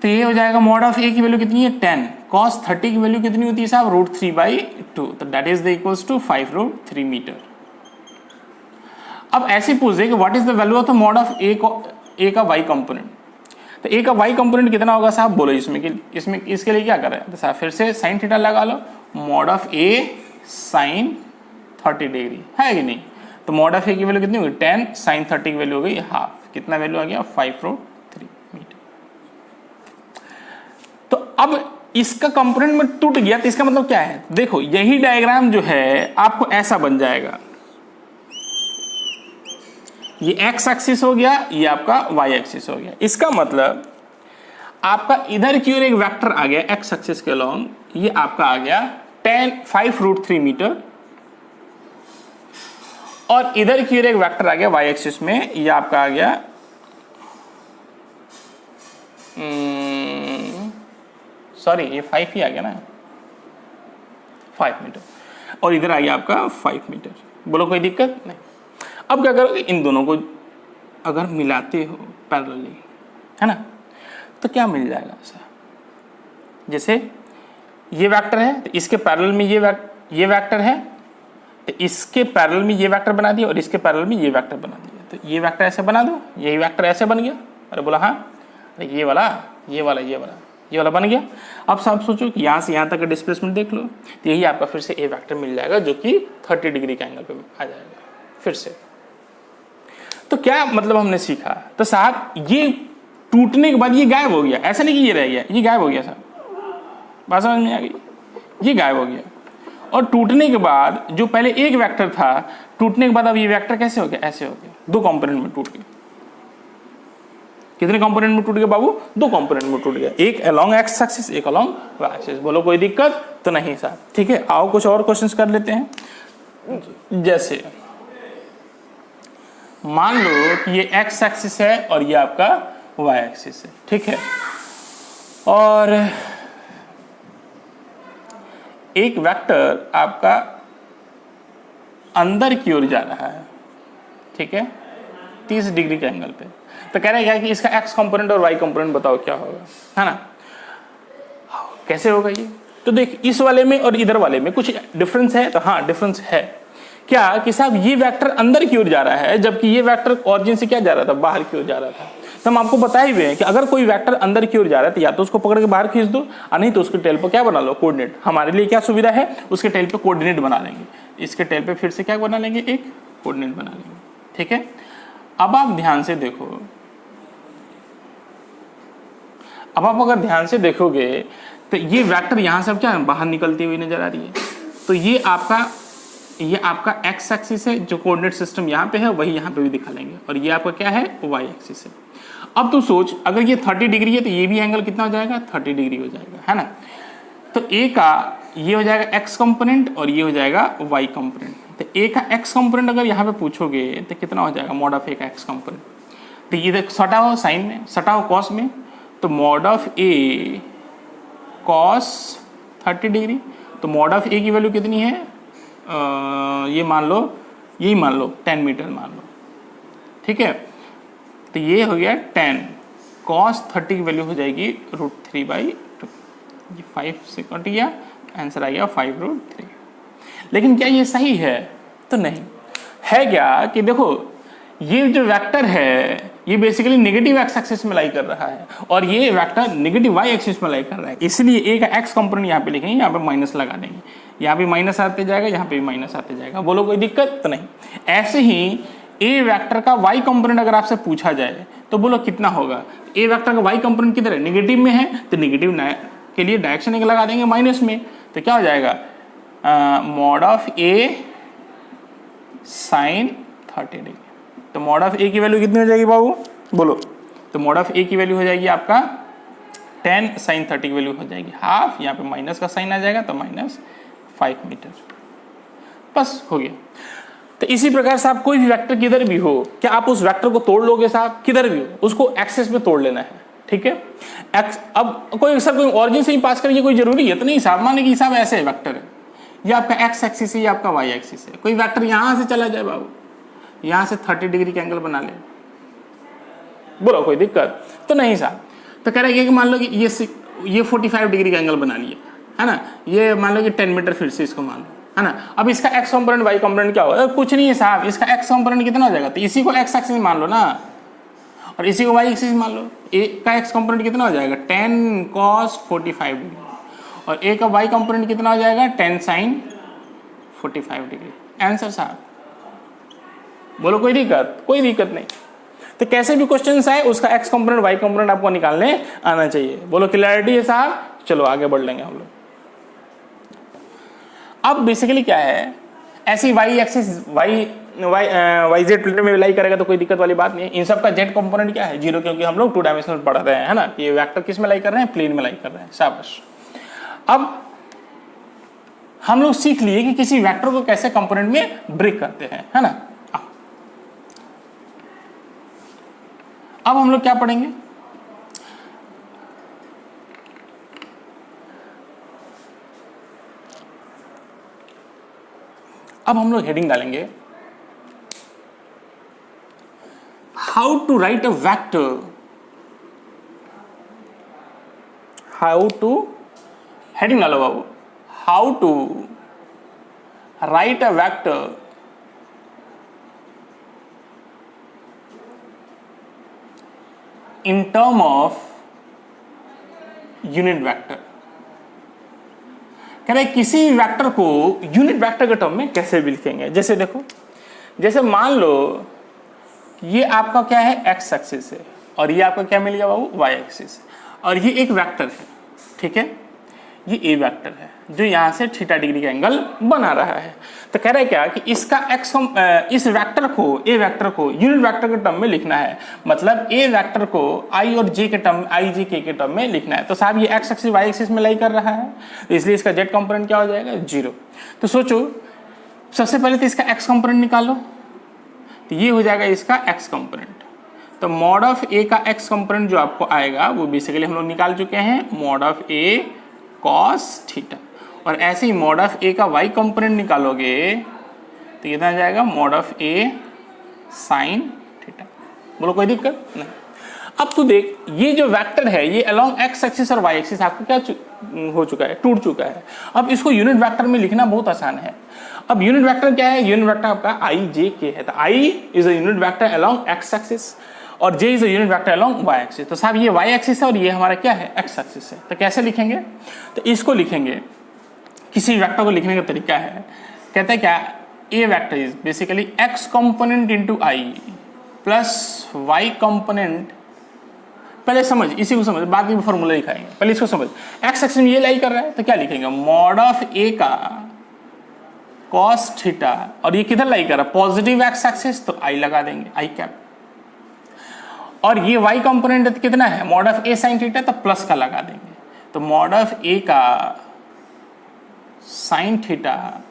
तो ये हो जाएगा मॉड ऑफ ए की वैल्यू कितनी है 10, cos 30 की वैल्यू कितनी होती है साहब √3/2, तो that is the equals to 5√3 metre. अब ऐसे पूछ दे कि what is the value of the mod of A का वाई कंपोनेंट, तो ए का वाई कंपोनेंट कितना होगा साहब बोलो। इसमें इसके लिए क्या कर रहे हैं, तो साहब फिर से साइन थीटा लगा लो, mod of A sine 30 degree है कि नहीं। तो मॉड ऑफ ए की वैल्यू कितनी होगी 10, साइन 30 की वैल्यू हो गई हाफ, कितना वैल्यू आ गया 5√3 मीटर। तो अब इसका कंपोनेंट में टूट गया, तो इसका मतलब क्या है, देखो यही डायग्राम जो है आपको ऐसा बन जाएगा, ये एक्स एक्सिस हो गया, ये आपका वाई एक्सिस हो गया। इसका मतलब आपका इधर की ओर एक वेक्टर आ गया एक्स एक्सिस के अलॉन्ग, ये आपका आ गया 5√3 मीटर, और इधर की ओर एक वेक्टर आ गया वाई एक्सिस में, ये आपका आ गया सॉरी ये 5 ही आ गया ना, 5 मीटर, और इधर आ गया आपका 5 मीटर। बोलो कोई दिक्कत नहीं। अब क्या करोगे, इन दोनों को अगर मिलाते हो पैरेलली, है ना, तो क्या मिल जाएगा ऐसा, जैसे ये वेक्टर है तो इसके पैरेलल में ये वेक्टर है, तो इसके पैरेलल में ये वेक्टर बना दिया और इसके पैरेलल में ये वेक्टर बना दिया, तो ये वेक्टर ऐसे बना दो, यही वेक्टर ऐसे बन गया। अरे बोला हाँ, अरे ये वाला बन गया। अब सब सोचो कि यहाँ से यहाँ तक का डिस्प्लेसमेंट देख लो, तो यही आपका फिर से ए वेक्टर मिल जाएगा जो कि 30 डिग्री के एंगल पे आ जाएगा फिर से। तो क्या मतलब हमने सीखा, तो साहब ये टूटने के बाद ये गायब हो गया, ऐसा नहीं कि ये रह गया, ये गायब हो गया साहब, बात समझ में आ गई, ये गायब हो गया। और टूटने के बाद जो पहले एक वेक्टर था, टूटने के बाद अब ये वेक्टर कैसे हो गया, ऐसे हो गया, दो कंपोनेंट में टूट गया। कितने कंपोनेंट में टूट गया बाबू, दो कंपोनेंट में टूट गया, एक अलोंग एक्स एक्सिस, एक अलोंग वाई एक्सिस। बोलो कोई दिक्कत तो नहीं साहब, ठीक है। आओ कुछ और क्वेश्चंस कर लेते हैं। जैसे मान लो कि ये एक्स एक्सिस है और ये आपका वाई एक्सिस है, ठीक है, और एक वेक्टर आपका अंदर की ओर जा रहा है, ठीक है, 30 डिग्री के एंगल पे। तो कह रहे हैं कि इसका एक्स कंपोनेंट और वाई कंपोनेंट बताओ क्या होगा, है ना, कैसे होगा ये। तो देख इस वाले में और इधर वाले में कुछ डिफरेंस है, तो हाँ डिफरेंस है। क्या कि साहब ये वेक्टर अंदर की ओर जा रहा है, जबकि ये वेक्टर ऑरिजिन से क्या जा रहा था, बाहर की ओर जा रहा था। तो हम आपको बताए हुए हैं कि अगर कोई वेक्टर अंदर की ओर जा रहा है तो या तो उसको पकड़ के बाहर खींच दो, और नहीं तो उसके टेल पर क्या बना लो, कोऑर्डिनेट। हमारे लिए क्या सुविधा है, उसके टेल पे कोऑर्डिनेट बना लेंगे, इसके टेल पे फिर से क्या बना लेंगे, एक कोऑर्डिनेट बना लेंगे, ठीक है। अब आप ध्यान से देखो, अब आप अगर ध्यान से देखोगे तो ये वेक्टर यहां से अब क्या बाहर निकलती हुई नजर आ रही है। तो ये आपका एक्स एक्सिस है, जो कोऑर्डिनेट सिस्टम यहाँ पे है वही यहाँ पे भी दिखा लेंगे, और ये आपका क्या है, वाई एक्सिस है। अब तू सोच, अगर ये 30 डिग्री है तो ये भी एंगल कितना हो जाएगा, 30 डिग्री हो जाएगा, है ना। तो ए का ये हो जाएगा एक्स कंपोनेंट और ये हो जाएगा वाई कंपोनेंट। तो ए का एक्स कंपोनेंट अगर यहाँ पे पूछोगे तो कितना हो जाएगा, मॉड ऑफ ए का एक्स कंपोनेंट। तो ये सटा हो साइन में, सटा हो कॉस में, तो मॉड ऑफ ए कॉस 30 डिग्री। तो मॉड ऑफ ए की वैल्यू कितनी है, ये मान लो, यही मान लो 10 मीटर मान लो, ठीक है। तो ये हो गया 10, cos 30 की वैल्यू हो जाएगी √3/2, ये 5 से कट गया, आंसर आ गया 5√3। लेकिन क्या ये सही है, तो नहीं है। क्या कि देखो ये जो वेक्टर है ये बेसिकली नेगेटिव एक्स एक्सिस में लाई कर रहा है, और ये वेक्टर नेगेटिव वाई एक्सिस में लाई कर रहा है, इसलिए ए का एक्स कंपोनेंट यहाँ पे लिखेंगे, यहाँ पे माइनस लगा देंगे, यहाँ पे माइनस आते जाएगा, यहाँ पे भी माइनस आते जाएगा। बोलो कोई दिक्कत तो नहीं। ऐसे ही ए वेक्टर का वाई कंपोनेंट अगर आपसे पूछा जाए तो बोलो कितना होगा। ए वेक्टर का वाई कंपोनेंट किधर है, नेगेटिव में है, तो नेगेटिव के लिए डायरेक्शन एक लगा देंगे माइनस में, तो क्या हो जाएगा, मॉड ऑफ ए साइन 30 डिग्री। तो मॉड ऑफ ए की वैल्यू कितनी हो जाएगी बाबू, बोलो। तो मॉड ऑफ ए की वैल्यू हो जाएगी आपका 10 साइन 30 की वैल्यू हो जाएगी हाफ, यहाँ पे माइनस का साइन आ जाएगा तो -5 मीटर, बस हो गया। तो इसी प्रकार से आप कोई भी वेक्टर किधर भी हो, क्या आप उस वेक्टर को तोड़ लोगे साहब, किधर भी हो उसको एक्सेस में तोड़ लेना है, ठीक है। अब कोई सर कोई ऑरिजिन से ही पास करिए, कोई जरूरी है तो नहीं साहब, माने कि साहब ऐसे वेक्टर है, ये आपका एक्स एक्सिस है, ये आपका वाई एक्सिस है, कोई वेक्टर यहां से चला जाए बाबू, यहाँ से 30 डिग्री का एंगल बना ले। बोलो कोई दिक्कत तो नहीं साहब। तो कह रहे हैं कि मान लो कि ये 45 डिग्री का एंगल बना लिया, है ना। ये मान लो कि 10 मीटर फिर से इसको मान लो, है ना। अब इसका एक्स कंपोनेंट वाई कंपोनेंट क्या होगा? कुछ नहीं है साहब, इसका एक्स कंपोनेंट कितना हो जाएगा? तो इसी को एक्स एक्सिस मान लो ना, और इसी को वाई एक्सिस मान लो। ए का एक्स कंपोनेंट कितना हो जाएगा? 10 cos 45 डिग्री, और ए का वाई कंपोनेंट कितना हो जाएगा? 10 sin 45 डिग्री। आंसर साहब। बोलो कोई दिक्कत? कोई दिक्कत नहीं। तो कैसे भी क्वेश्चन आए उसका एक्स कंपोनेंट वाई कंपोनेंट आपको निकालने आना चाहिए। बोलो क्लैरिटी है साहब? चलो आगे बढ़ लेंगे हम लोग। अब बेसिकली क्या है, ऐसी y axis y z plane में लाई करेगा तो कोई दिक्कत वाली बात नहीं है। इन सब का जेड कंपोनेंट क्या है? 0, क्योंकि हम लोग 2 डायमेंशनल पढ़ रहे हैं, है ना। ये वेक्टर किस में लाई कर रहे हैं? प्लेन में लाई कर रहे हैं। शाबाश। अब हम लोग सीख लिए कि किसी वेक्टर को कैसे कंपोनेंट में ब्रेक करते हैं, है ना। अब हम लोग क्या पढ़ेंगे? अब हम लोग हेडिंग डालेंगे, how to write a vector, how to, heading डालो बाबू, how to write a vector in term of unit vector. कह रहे किसी वेक्टर को यूनिट वेक्टर के टर्म में कैसे भी लिखेंगे। जैसे देखो, जैसे मान लो ये आपका क्या है? एक्स एक्सिस है, और ये आपका क्या मिल गया बाबू? Y axis. और ये एक वेक्टर है, ठीक है। ये ए वेक्टर है जो यहाँ से थीटा डिग्री का एंगल बना रहा है। तो कह रहा है क्या कि इसका एक्स, इस वेक्टर को, ए वेक्टर को यूनिट वेक्टर के टर्म में लिखना है। मतलब ए वेक्टर को आई और जे के टर्म, आई जे के टर्म में लिखना है। तो साहब ये एक्स एक्सिस वाई एक्सिस में लाई कर रहा है, तो इसलिए इसका जेड कंपोनेंट क्या हो जाएगा? 0। तो सोचो, सबसे पहले तो इसका एक्स कंपोनेंट निकालो, तो ये हो जाएगा इसका एक्स कंपोनेंट। तो मॉड ऑफ ए का एक्स कंपोनेंट जो आपको आएगा वो बेसिकली हम लोग निकाल चुके हैं, mod of A cos theta. और ऐसे ही मॉड ऑफ ए का वाई कंपोनेंट निकालोगे तो कितना आ जाएगा? Mod of A sine theta. बोलो कोई दिक्कत नहीं। अब तो देख, ये जो वेक्टर है ये अलोंग एक्स एक्सिस और वाई एक्सिस आपको क्या हो चुका है? टूट चुका है। अब इसको यूनिट वेक्टर में लिखना बहुत आसान है। अब यूनिट वेक्टर क्या है? यूनिट वेक्टर आपका आई जे के है। तो I is a unit vector along X axis और J is a unit vector along Y axis. तो साहब ये वाई एक्सिस है और ये हमारा क्या है? एक्स एक्सिस है। तो कैसे लिखेंगे? तो इसको लिखेंगे, किसी वेक्टर को लिखने का तरीका है, कहते हैं क्या? A vector is basically X component into I plus Y component. पहले समझ, इसी को समझ, बाद में फॉर्मूला लिखाएंगे, पहले इसको समझ। एक्स एक्सिस में ये लाई कर रहा है तो क्या लिखेंगे? मॉड ऑफ ए का कॉस थीटा, और ये किधर लाई कर रहा है? पॉजिटिव एक्स एक्सिस, तो आई लगा देंगे, आई कैप। और ये y कंपोनेंट कितना है? Mod of A sine theta, तो प्लस का लगा देंगे। तो मॉड ऑफ ए का sine theta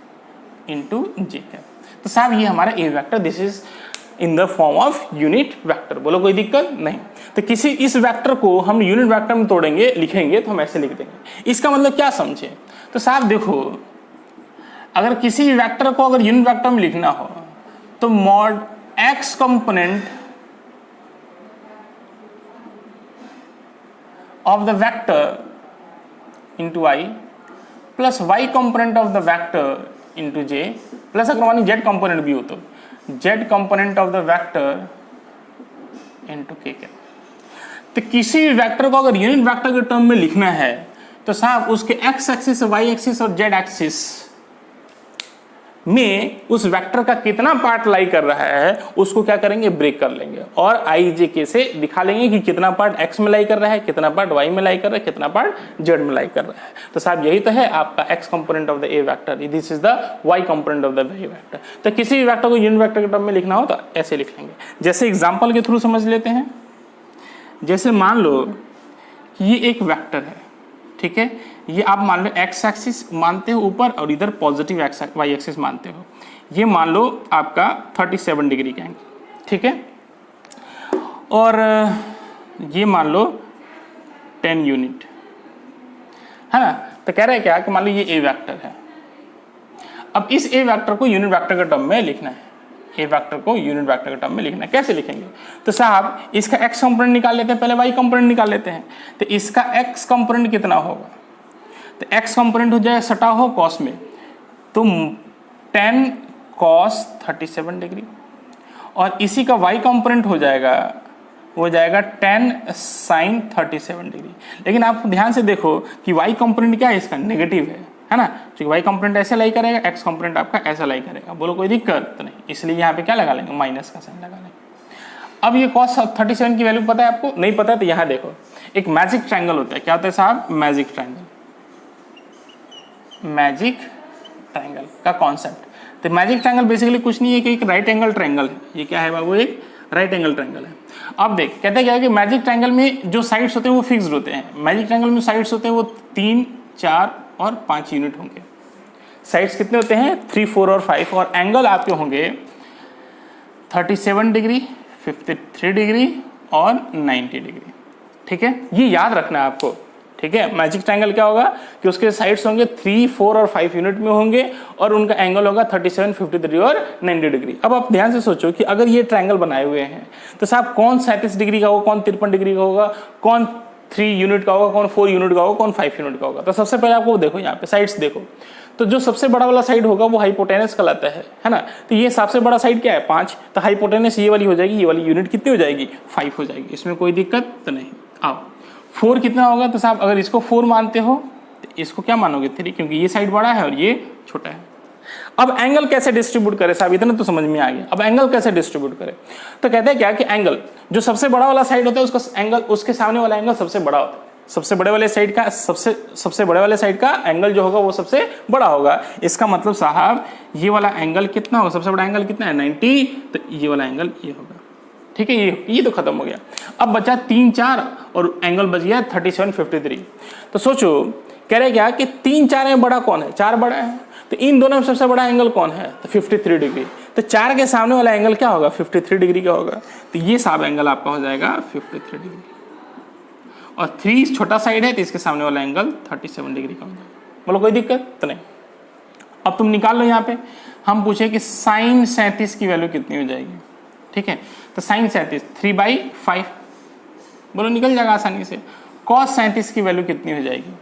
into J cap. तो साहब ये हमारा A vector, this is in the form of unit vector. बोलो कोई दिक्कत नहीं। तो किसी इस वेक्टर को हम यूनिट वेक्टर में तोड़ेंगे, लिखेंगे तो हम ऐसे लिख देंगे। इसका मतलब क्या समझे? तो साहब देखो, अगर किसी वेक्टर को अगर यूनिट वेक्टर में लिखना हो तो mod x component of the vector into I plus y component of the vector into j plus अगर मानी z component भी हो तो z component of the vector into k के। तो किसी भी वेक्टर को अगर यूनिट वेक्टर के टर्म में लिखना है तो साहब उसके x एक्सिस, y एक्सिस और z एक्सिस में उस वेक्टर का कितना पार्ट लाई कर रहा है उसको क्या करेंगे? ब्रेक कर लेंगे और आई जे के से दिखा लेंगे कि कितना पार्ट एक्स में लाई कर रहा है, कितना पार्ट वाई में लाई कर रहा है, कितना पार्ट जेड में लाई कर रहा है। तो साहब यही तो है आपका x component of the a vector, this is the y component of the a vector. तो किसी भी वेक्टर को यूनिट वेक्टर के टर्म में लिखना हो तो ऐसे लिख लेंगे। जैसे एग्जाम्पल के थ्रू समझ लेते हैं। जैसे मान लो कि ये एक वेक्टर है, ठीक है। ये आप मान लो एक्स एक्सिस मानते हो ऊपर और इधर पॉजिटिव एक्स वाई एक्सिस मानते हो। ये मान लो आपका 37 डिग्री का एंगल, ठीक है। और ये मान लो 10 यूनिट, है ना। तो कह रहे हैं क्या कि मान लो ये ए वेक्टर है। अब इस ए वेक्टर को यूनिट वेक्टर के टर्म में लिखना है। ए वेक्टर को यूनिट वेक्टर के टर्म में लिखना है। कैसे लिखेंगे? तो साहब इसका एक्स कंपोनेंट निकाल लेते हैं, पहले वाई कंपोनेंट निकाल लेते हैं। तो इसका एक्स कंपोनेंट कितना होगा? तो एक्स कंपोनेंट हो जाएगा सटा हो कॉस में, तो 10 कॉस 37 डिग्री, और इसी का वाई कंपोनेंट हो जाएगा 10 साइन 37 डिग्री। लेकिन आप ध्यान से देखो कि वाई कंपोनेंट क्या है इसका? नेगेटिव है ना, क्योंकि वाई कंपोनेंट ऐसे लाई करेगा, एक्स कंपोनेंट आपका ऐसा लाई करेगा। बोलो कोई दिक्कत तो नहीं, इसलिए यहाँ पे क्या लगा लेंगे? माइनस का साइन लगा लेंगे। अब ये cos 37 की वैल्यू पता है आपको? नहीं पता है तो यहाँ देखो, एक मैजिक ट्रायंगल होता है। क्या होता है साहब? Magic triangle. मैजिक ट्रायंगल का कॉन्सेप्ट, तो मैजिक ट्रायंगल बेसिकली कुछ नहीं है कि एक राइट एंगल ट्रायंगल है। ये क्या है बाबू? एक राइट एंगल ट्रायंगल है। अब देख, कहते हैं क्या है कि मैजिक ट्रायंगल में जो साइड्स होते हैं वो फिक्स्ड होते हैं। मैजिक ट्रायंगल में साइड्स होते हैं वो 3, 4 और 5 यूनिट होंगे। साइड्स कितने होते हैं? 3, 4 और 5, और एंगल आपके होंगे 37 डिग्री, 53 डिग्री और 90 डिग्री। ठीक है, ये याद रखना है आपको। ठीक है, मैजिक ट्रायंगल क्या होगा कि उसके साइड्स होंगे 3, 4 और 5 यूनिट में होंगे, और उनका एंगल होगा 37, 53 और 90 डिग्री। अब आप ध्यान से सोचो कि अगर ये ट्रायंगल बनाए हुए हैं तो साहब कौन 37 डिग्री का होगा, कौन 53 डिग्री का होगा, कौन 3 यूनिट का होगा, कौन 4 यूनिट का होगा, कौन 5 यूनिट का होगा? तो सबसे पहले आपको देखो यहाँ पे साइड्स देखो, तो जो सबसे बड़ा वाला साइड होगा वो हाइपोटेनस कहलाता है ना। तो ये सबसे बड़ा साइड क्या है? 5, तो हाइपोटेनस ये वाली हो जाएगी, ये वाली यूनिट कितनी हो जाएगी? 5 हो जाएगी। इसमें कोई दिक्कत तो नहीं। आओ 4 कितना होगा? तो साहब अगर इसको 4 मानते हो तो इसको क्या मानोगे? 3, क्योंकि ये साइड बड़ा है और ये छोटा है। अब एंगल कैसे डिस्ट्रीब्यूट करे साहब? इतना तो समझ में आ गया। अब एंगल कैसे डिस्ट्रीब्यूट करे? तो कहते हैं क्या कि एंगल जो सबसे बड़ा वाला साइड होता है उसका एंगल, उसके सामने वाला एंगल सबसे बड़ा होता है। सबसे बड़े वाले साइड का सबसे बड़े वाले साइड का एंगल जो होगा वो सबसे बड़ा होगा। इसका मतलब साहब ये वाला एंगल कितना होगा? सबसे बड़ा एंगल कितना है? 90, तो ये वाला एंगल ये होगा। ठीक है, ये तो खत्म हो गया। अब बचा 3, 4 और एंगल बच गया 37, 53। तो सोचो कह रहे क्या कि 3, 4 में बड़ा कौन है? 4 बड़ा है, तो इन दोनों में सबसे बड़ा एंगल कौन है? तो 53 डिग्री। तो 4 के सामने वाला एंगल क्या होगा? 53 डिग्री का होगा। तो ये साहब एंगल आपका हो जाएगा 53 डिग्री, और 3 छोटा साइड है तो इसके सामने वाला एंगल 37 डिग्री का हो जाएगा। बोलो कोई दिक्कत तो नहीं। अब तुम निकाल लो। यहाँ पे हम पूछे कि साइन 37 की वैल्यू कितनी हो जाएगी? ठीक है, तो साइन 37 3/5, बोलो निकल जाएगा आसानी से। कॉस 37 की वैल्यू कितनी हो जाएगी?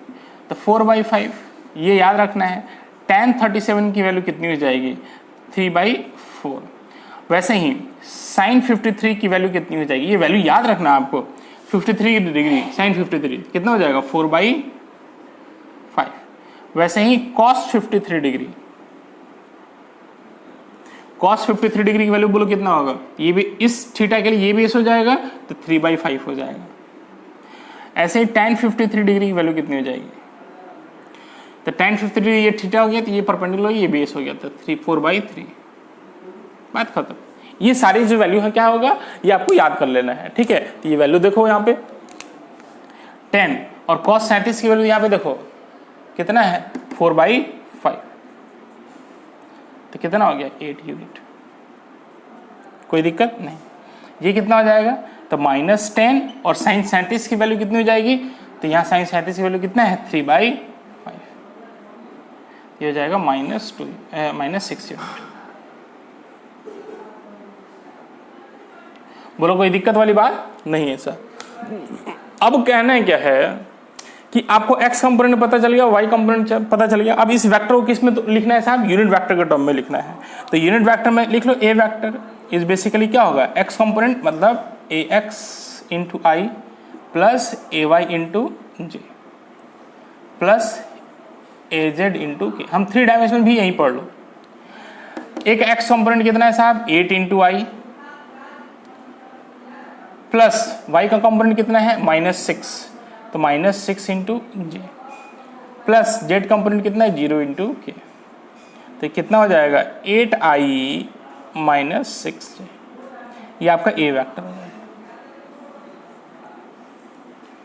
तो 4/5, ये याद रखना है। tan 37 की वैल्यू कितनी हो जाएगी? 3/4। वैसे ही साइन 53 की वैल्यू कितनी हो जाएगी? ये वैल्यू याद रखना आपको। 53 डिग्री साइन 53 कितना हो जाएगा? 4/5। वैसे ही कॉस 53 डिग्री, कॉस 53 डिग्री की वैल्यू बोलो कितना होगा? ये भी इस थीटा के लिए ये भी इस हो जाएगा तो 3/5 हो जाएगा। ऐसे ही tan 53 डिग्री की वैल्यू कितनी हो जाएगी? तो tan 53 ये थीटा हो गया तो ये परपेंडिकुलर ये बेस हो गया तो 4/3। बात खत्म। ये सारी जो वैल्यू है क्या होगा ये आपको याद कर लेना है। ठीक है, तो ये वैल्यू देखो यहाँ पे 10 और cos 37 की वैल्यू यहाँ पे देखो कितना है? 4/5। तो कितना हो गया? 8 यूनिट। कोई दिक्कत नहीं। ये कितना हो जाएगा? तो -10 और साइन 37 की वैल्यू कितनी हो जाएगी? तो यहाँ साइन 37 की वैल्यू कितना है? 3/5। ये हो जाएगा -6 यूनिट। बोलो कोई दिक्कत वाली बात नहीं है सर। अब कहना क्या है कि आपको x कंपोनेंट पता चल गया, y कंपोनेंट पता चल गया। अब इस वेक्टर को किस में तो लिखना है साहब? यूनिट वेक्टर के टर्म में लिखना है। तो यूनिट वेक्टर में लिख लो a वेक्टर इज बेसिकली क्या होगा? x कंपोनेंट मतलब ax into I plus ay into J plus az into के। हम 3 डायमेंशनल भी यहीं पढ़ लो। एक x कंपोनेंट कितना है साहब? 8 इंटू आई प्लस y का कंपोनेंट कितना है? -6, तो -6 into J plus z component कितना है? 0 इंटू के। तो कितना हो जाएगा? 8i - 6j। ये आपका a वेक्टर हो जाएगा।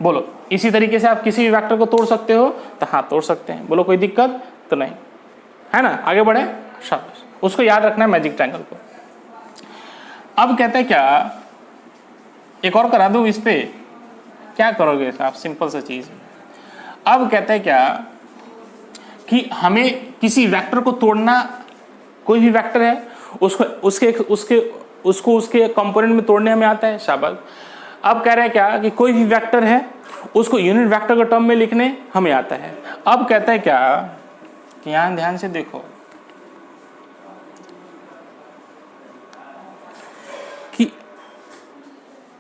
बोलो इसी तरीके से आप किसी भी वेक्टर को तोड़ सकते हो? तो हाँ तोड़ सकते हैं। बोलो कोई दिक्कत तो नहीं है ना। आगे बढ़े, शाबाश। उसको याद रखना है मैजिक ट्रायंगल को। अब कहते हैं क्या, एक और करा दूं इस पे? क्या करोगे आप? सिंपल सा चीज। अब कहते हैं क्या कि हमें किसी वेक्टर को तोड़ना, कोई भी वेक्टर है उसको उसके कंपोनेंट में तोड़ने हमें आता है, शाबाश। अब कह रहे हैं क्या कि कोई भी वेक्टर है उसको यूनिट वेक्टर के टर्म में लिखने हमें आता है। अब कहते हैं क्या कि यहां ध्यान से देखो कि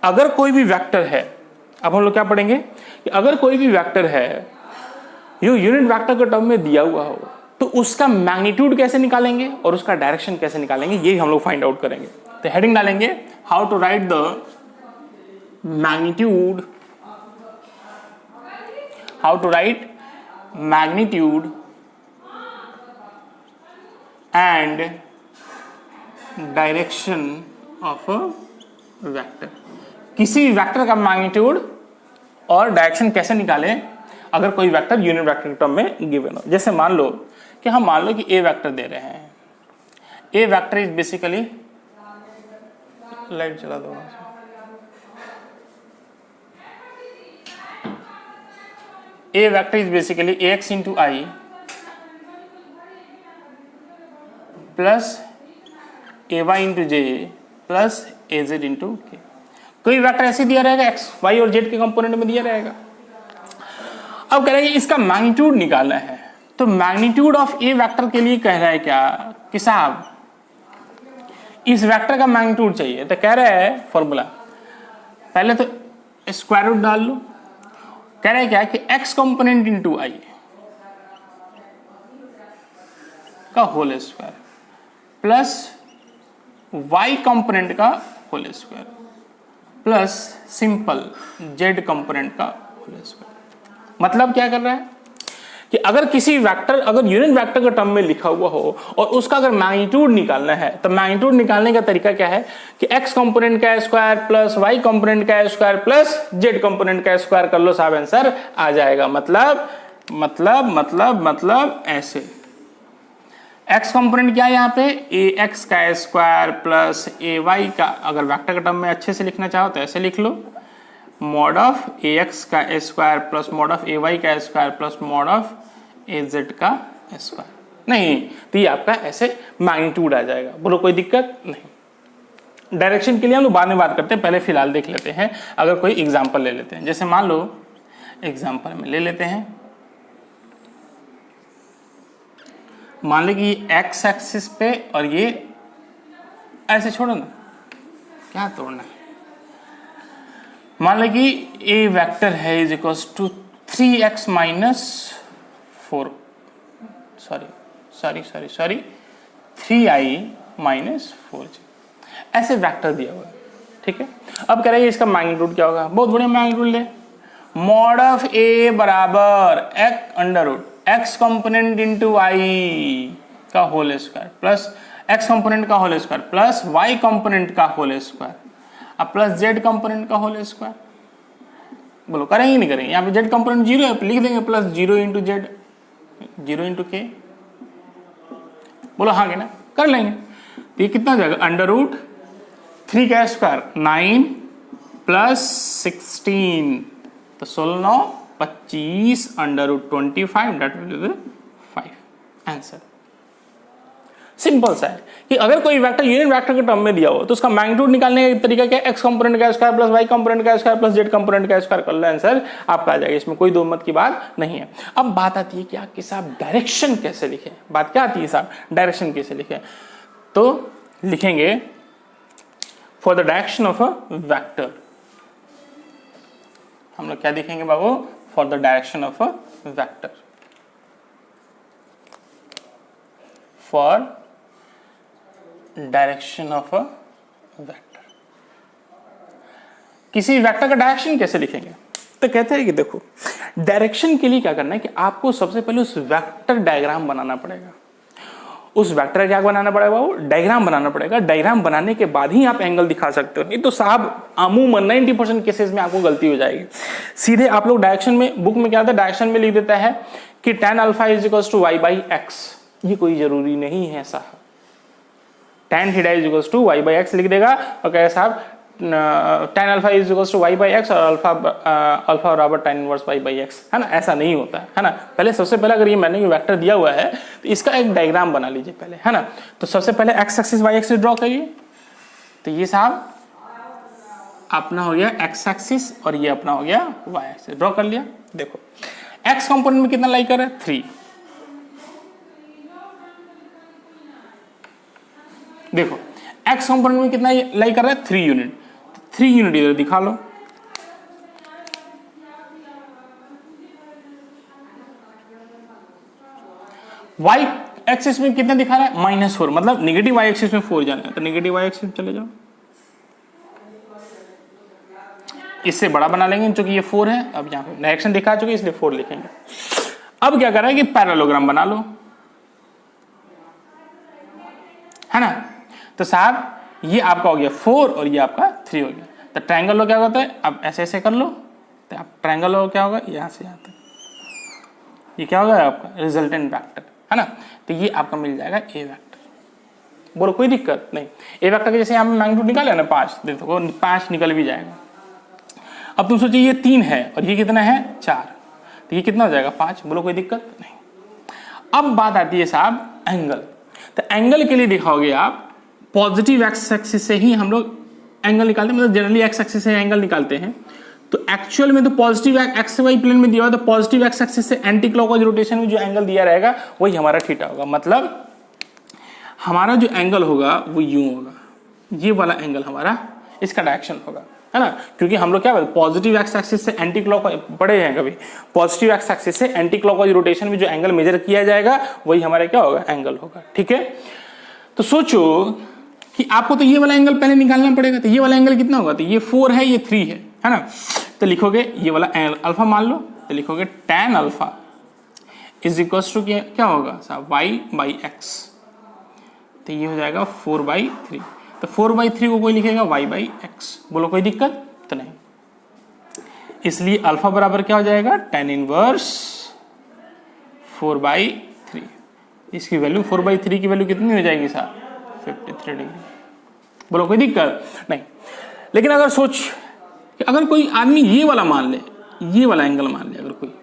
अगर कोई भी वेक्टर है, अब हम लोग क्या पढ़ेंगे कि अगर कोई भी वेक्टर है जो यूनिट वेक्टर के टर्म में दिया हुआ हो तो उसका मैग्नीट्यूड कैसे निकालेंगे और उसका डायरेक्शन कैसे निकालेंगे, ये हम लोग फाइंड आउट करेंगे। तो हेडिंग डालेंगे how to write the magnitude, how to write magnitude and direction of a vector. किसी भी वेक्टर का मैग्नीट्यूड और डायरेक्शन कैसे निकालें अगर कोई वेक्टर यूनिट वेक्टर टर्म में गिवन हो। जैसे मान लो कि ए वेक्टर दे रहे हैं, A vector is basically, light चला दो, A vector is basically ax into I plus ay into J plus az into K. कोई वेक्टर ऐसे दिया रहेगा, x y और z के कंपोनेंट में दिया रहेगा। अब कह रहे हैं इसका मैग्नीट्यूड निकालना है, तो मैग्नीट्यूड ऑफ ए वेक्टर के लिए कह रहा है क्या कि साहब इस वेक्टर का मैग्नीट्यूड चाहिए। तो कह रहा है फॉर्मूला, पहले तो स्क्वायर रूट डाल लो। कह रहे हैं क्या कि x कंपोनेंट इंटू आई का whole square plus y component का whole square plus simple z component का होल स्क्वायर। मतलब क्या कर रहा है कि अगर किसी वेक्टर अगर यूनिट वेक्टर के टर्म में लिखा हुआ हो और उसका अगर मैग्नीट्यूड निकालना है तो मैग्नीट्यूड निकालने का तरीका क्या है कि x कंपोनेंट का स्क्वायर प्लस y कंपोनेंट का स्क्वायर प्लस z कंपोनेंट का स्क्वायर कर लो, साहब आंसर आ जाएगा। मतलब ऐसे x कंपोनेंट क्या है यहाँ पे ax का स्क्वायर प्लस ay का, अगर वेक्टर के टर्म में अच्छे से लिखना चाहो तो ऐसे लिख लो, मॉड ऑफ ax का square plus mod of ay का square plus mod of az का स्क्वायर। नहीं तो ये आपका ऐसे मैग्नीट्यूड आ जाएगा। बोलो कोई दिक्कत नहीं। डायरेक्शन के लिए हम लोग बाद में बात करते हैं, पहले फिलहाल देख लेते हैं। अगर कोई एग्जांपल ले लेते हैं, जैसे मान लो एग्जांपल में ले लेते हैं, मान लो कि x एक्सिस पे और ये ऐसे छोड़ो ना, क्या तोड़ना है। मान लो कि a वेक्टर है is equals to 3x minus 4 sorry 3i minus 4j, ऐसे वेक्टर दिया हुआ है, ठीक है। अब कह रहे हैं इसका मैग्नीट्यूड क्या होगा, बहुत बढ़िया मैग्नीट्यूड ले, मॉड ऑफ a बराबर under root x component into I का whole square plus x component का whole square plus y component का होल स्क्वायर अब प्लस z कंपोनेंट का होल स्क्वायर। बोलो करेंगे नहीं करेंगे, यहाँ पे z कंपोनेंट 0 है, लिख देंगे प्लस 0 इंटू जेड 0 इंटू के। बोलो हाँ के ना, कर लेंगे। तो ये कितना हो जाएगा, अंडर रूट 3 का स्क्वायर 9 प्लस 16 तो 16 9 25 under root 25 that will be 5 answer. Simple सा है कि अगर कोई वेक्टर यूनिट वेक्टर के टर्म में दिया हो तो उसका मैग्नीट्यूड निकालने का तरीका क्या है, x कंपोनेंट का स्क्वायर प्लस y कंपोनेंट का स्क्वायर प्लस z कंपोनेंट का स्क्वायर कर लो, आंसर आपका आ जाएगा। इसमें कोई दो मत की बात नहीं है। अब बात आती है कि आप साहब डायरेक्शन कैसे लिखें। बात क्या आती है साहब, डायरेक्शन कैसे लिखें। तो लिखेंगे for the direction of a vector, हम लोग क्या लिखेंगे बाबू, for the direction of a vector, for direction of a vector. किसी वेक्टर का डायरेक्शन कैसे लिखेंगे, तो कहते हैं कि देखो डायरेक्शन के लिए क्या करना है कि आपको सबसे पहले उस वेक्टर डायग्राम बनाना पड़ेगा। उस वेक्टर का क्या बनाना पड़ेगा, वो डायग्राम बनाना पड़ेगा। डायग्राम बनाने के बाद ही आप एंगल दिखा सकते हो, नहीं तो साहब अमूमन 90% केसेस में आपको गलती हो जाएगी। सीधे आप लोग डायरेक्शन में, बुक में क्या होता है, डायरेक्शन में लिख देता है कि tan alpha is equals to y by x. ये कोई जरूरी नहीं है साहब, tan theta is equals to y by x लिख देगा और कहेगा साहब tan alpha is equal to y by x और अल्फा बराबर tan inverse y by x, है ना, ऐसा नहीं होता है ना। पहले सबसे पहले अगर ये मैंने वेक्टर दिया हुआ है तो इसका एक डायग्राम बना लीजिए पहले, है ना। तो सबसे पहले x axis y axis draw करिए। तो ये साहब अपना हो गया एक्स एक्सिस और ये अपना हो गया वाई एक्सिस, ड्रॉ कर लिया। देखो एक्स कंपोनेंट में कितना लाई कर रहा है 3, देखो एक्स कंपोनेंट में कितना लाई कर रहा है 3 यूनिट, 3 यूनिट इधर दिखा लो। वाई एक्सिस में कितना दिखा रहा है -4, मतलब नेगेटिव वाई एक्सिस में 4 जाना है, तो नेगेटिव वाई एक्सिस में चले जाओ। इससे बड़ा बना लेंगे क्योंकि ये 4 है, अब यहाँ पे डायरेक्शन दिखा चुके इसलिए 4 लिखेंगे। अब क्या कर रहा है कि पैरेललोग्राम बना लो, है ना। तो साहब ये आपका हो गया 4 और ये आपका 3 हो गया। तो ट्रायंगल लो क्या होता है, अब ऐसे ऐसे कर लो, तो आप ट्रायंगल लो क्या होगा यहाँ से यहाँ तक, ये क्या होगा आपका रिजल्टेंट वेक्टर, है ना। तो ये आपका मिल जाएगा ए वेक्टर। बोलो कोई दिक्कत नहीं। ए वेक्टर के जैसे यहाँ पे मैग्नीट्यूड निकाले ना 5, देखो 5 निकल भी जाएगा। अब तुम सोचिए ये 3 है और ये कितना है 4, तो ये कितना हो जाएगा 5, बोलो कोई दिक्कत नहीं। अब बात आती है साहब एंगल। तो एंगल के लिए दिखाओगे आप पॉजिटिव एक्स एक्सिस से ही हम लोग एंगल निकालते हैं, मतलब जनरली एक्स एक्सिस से एंगल निकालते हैं। तो एक्चुअल में तो पॉजिटिव एक्स वाई प्लेन में दिया हुआ, तो पॉजिटिव एक्स एक्सिस से एंटी क्लॉकवाइज रोटेशन में जो एंगल दिया रहेगा वही हमारा थीटा होगा। मतलब हमारा जो एंगल होगा वो यूं होगा, ये वाला एंगल हमारा इसका डायरेक्शन होगा, है ना। क्योंकि हम लोग क्या पॉजिटिव एक्स एक्सिस से एंटी क्लॉकवाइज पढ़े हैं कभी, पॉजिटिव एक्स एक्सिस से एंटी क्लॉकवाइज रोटेशन में जो एंगल मेजर किया जाएगा वही हमारा क्या होगा एंगल होगा, ठीक है। तो सोचो कि आपको तो ये वाला एंगल पहले निकालना पड़ेगा, तो ये वाला एंगल कितना होगा, तो ये 4 है ये 3 है ना। तो लिखोगे ये वाला अल्फा मान लो, तो लिखोगे tan alpha is equal to क्या होगा साहब y बाई एक्स, तो ये हो जाएगा 4/3। तो 4/3 को कोई लिखेगा y बाई एक्स, बोलो कोई दिक्कत तो नहीं। इसलिए अल्फा बराबर क्या हो जाएगा tan इनवर्स 4/3। इसकी वैल्यू 4/3 की वैल्यू कितनी हो जाएगी साहब 53 डिग्री, बोलो कोई दिक्कत नहीं। लेकिन अगर सोच कि अगर कोई आदमी ये वाला मान ले, ये वाला एंगल मान ले अगर कोई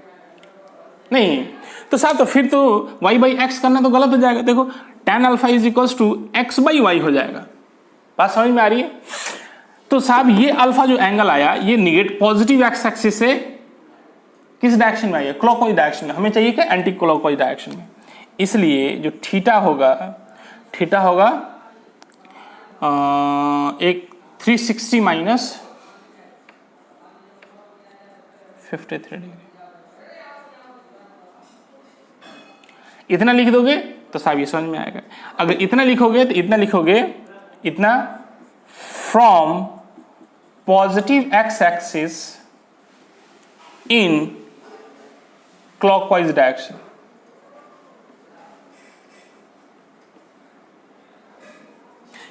नहीं, तो साहब तो फिर तो y बाई एक्स करना तो गलत हो जाएगा। देखो tan alpha is equals to x by y हो जाएगा, बात समझ में आ रही है। तो साहब ये अल्फा जो एंगल आया ये निगेटिव पॉजिटिव एक्स एक्सिस से किस डायरेक्शन में आया, क्लॉकवाइज डायरेक्शन में, हमें चाहिए कि एंटी क्लॉकवाइज डायरेक्शन में। इसलिए जो थीटा होगा एक 360 माइनस 53 डिग्री, इतना लिख दोगे तो साहब ये समझ में आएगा। अगर इतना लिखोगे तो इतना लिखोगे, इतना from positive x axis in clockwise direction.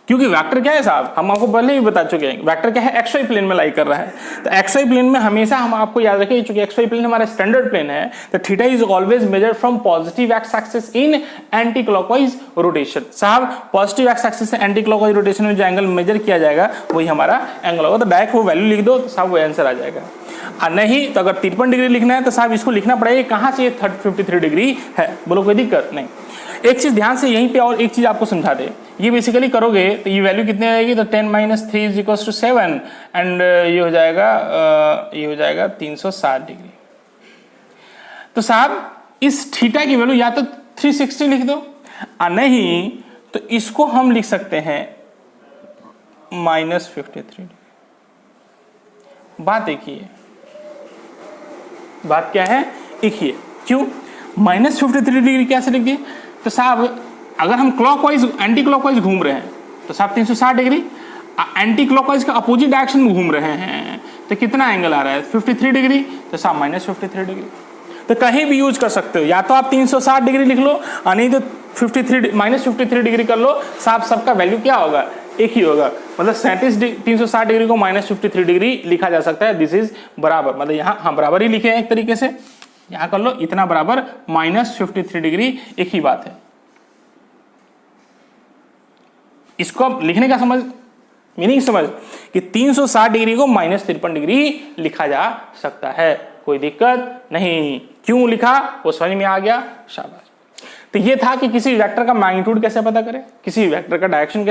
क्योंकि वेक्टर क्या है साहब, हम आपको पहले ही बता चुके हैं, वेक्टर क्या है एक्सवाई प्लेन में लाई कर रहा है। तो एक्सवाई प्लेन में हमेशा हम आपको याद रखें, चूंकि एक्सवाई प्लेन हमारा स्टैंडर्ड प्लेन है, तो theta is always measured from positive x axis in anti clockwise rotation. साहब पॉजिटिव एक्स एक्सिस से एंटी क्लॉकवाइज रोटेशन में जो एंगल मेजर किया जाएगा वही हमारा एंगल होगा। तो डायरेक्ट वो वैल्यू लिख दो तो साहब वो आंसर आ जाएगा। और नहीं तो अगर 53 डिग्री लिखना है तो साहब इसको लिखना पड़ेगा कहाँ से 53 डिग्री है, बोलो कोई दिक्कत नहीं। एक चीज ध्यान से यहीं पे और एक चीज आपको समझा दे, ये बेसिकली करोगे तो ये वैल्यू कितनी आएगी, तो 10 - 3 इज इक्वल टू 7 एंड ये हो जाएगा 360 डिग्री। तो साहब इस थीटा की वैल्यू या तो 360 लिख दो और नहीं तो इसको हम लिख सकते हैं -53 डिग्री। बात एक ही है, बात क्या है एक ही है। क्यों -53 डिग्री कैसे लिख दिए, तो साहब अगर हम क्लॉकवाइज एंटी क्लॉकवाइज घूम रहे हैं तो साहब 360 डिग्री, एंटी क्लॉकवाइज का अपोजिट डायरेक्शन में घूम रहे हैं तो कितना एंगल आ रहा है 53 डिग्री, तो साहब -53 डिग्री। तो कहीं भी यूज कर सकते हो, या तो आप 360 डिग्री लिख लो और नहीं तो -53 डिग्री कर लो, साहब सबका वैल्यू क्या होगा एक ही होगा। मतलब 360 डिग्री को -53 डिग्री लिखा जा सकता है, दिस इज बराबर, मतलब यहाँ हम बराबर ही लिखे हैं एक तरीके से, यहाँ कर लो इतना बराबर -53 डिग्री, एक ही बात है। इसको अब लिखने का समझ मीनिंग समझ कि 360 डिग्री को -53 डिग्री लिखा जा सकता है, कोई दिक्कत नहीं। क्यों लिखा वो समझ में आ गया, शाबाश। तो ये था कि किसी वेक्टर का मैग्नीट्यूड कैसे पता करें, किसी वेक्टर का डायरेक्शन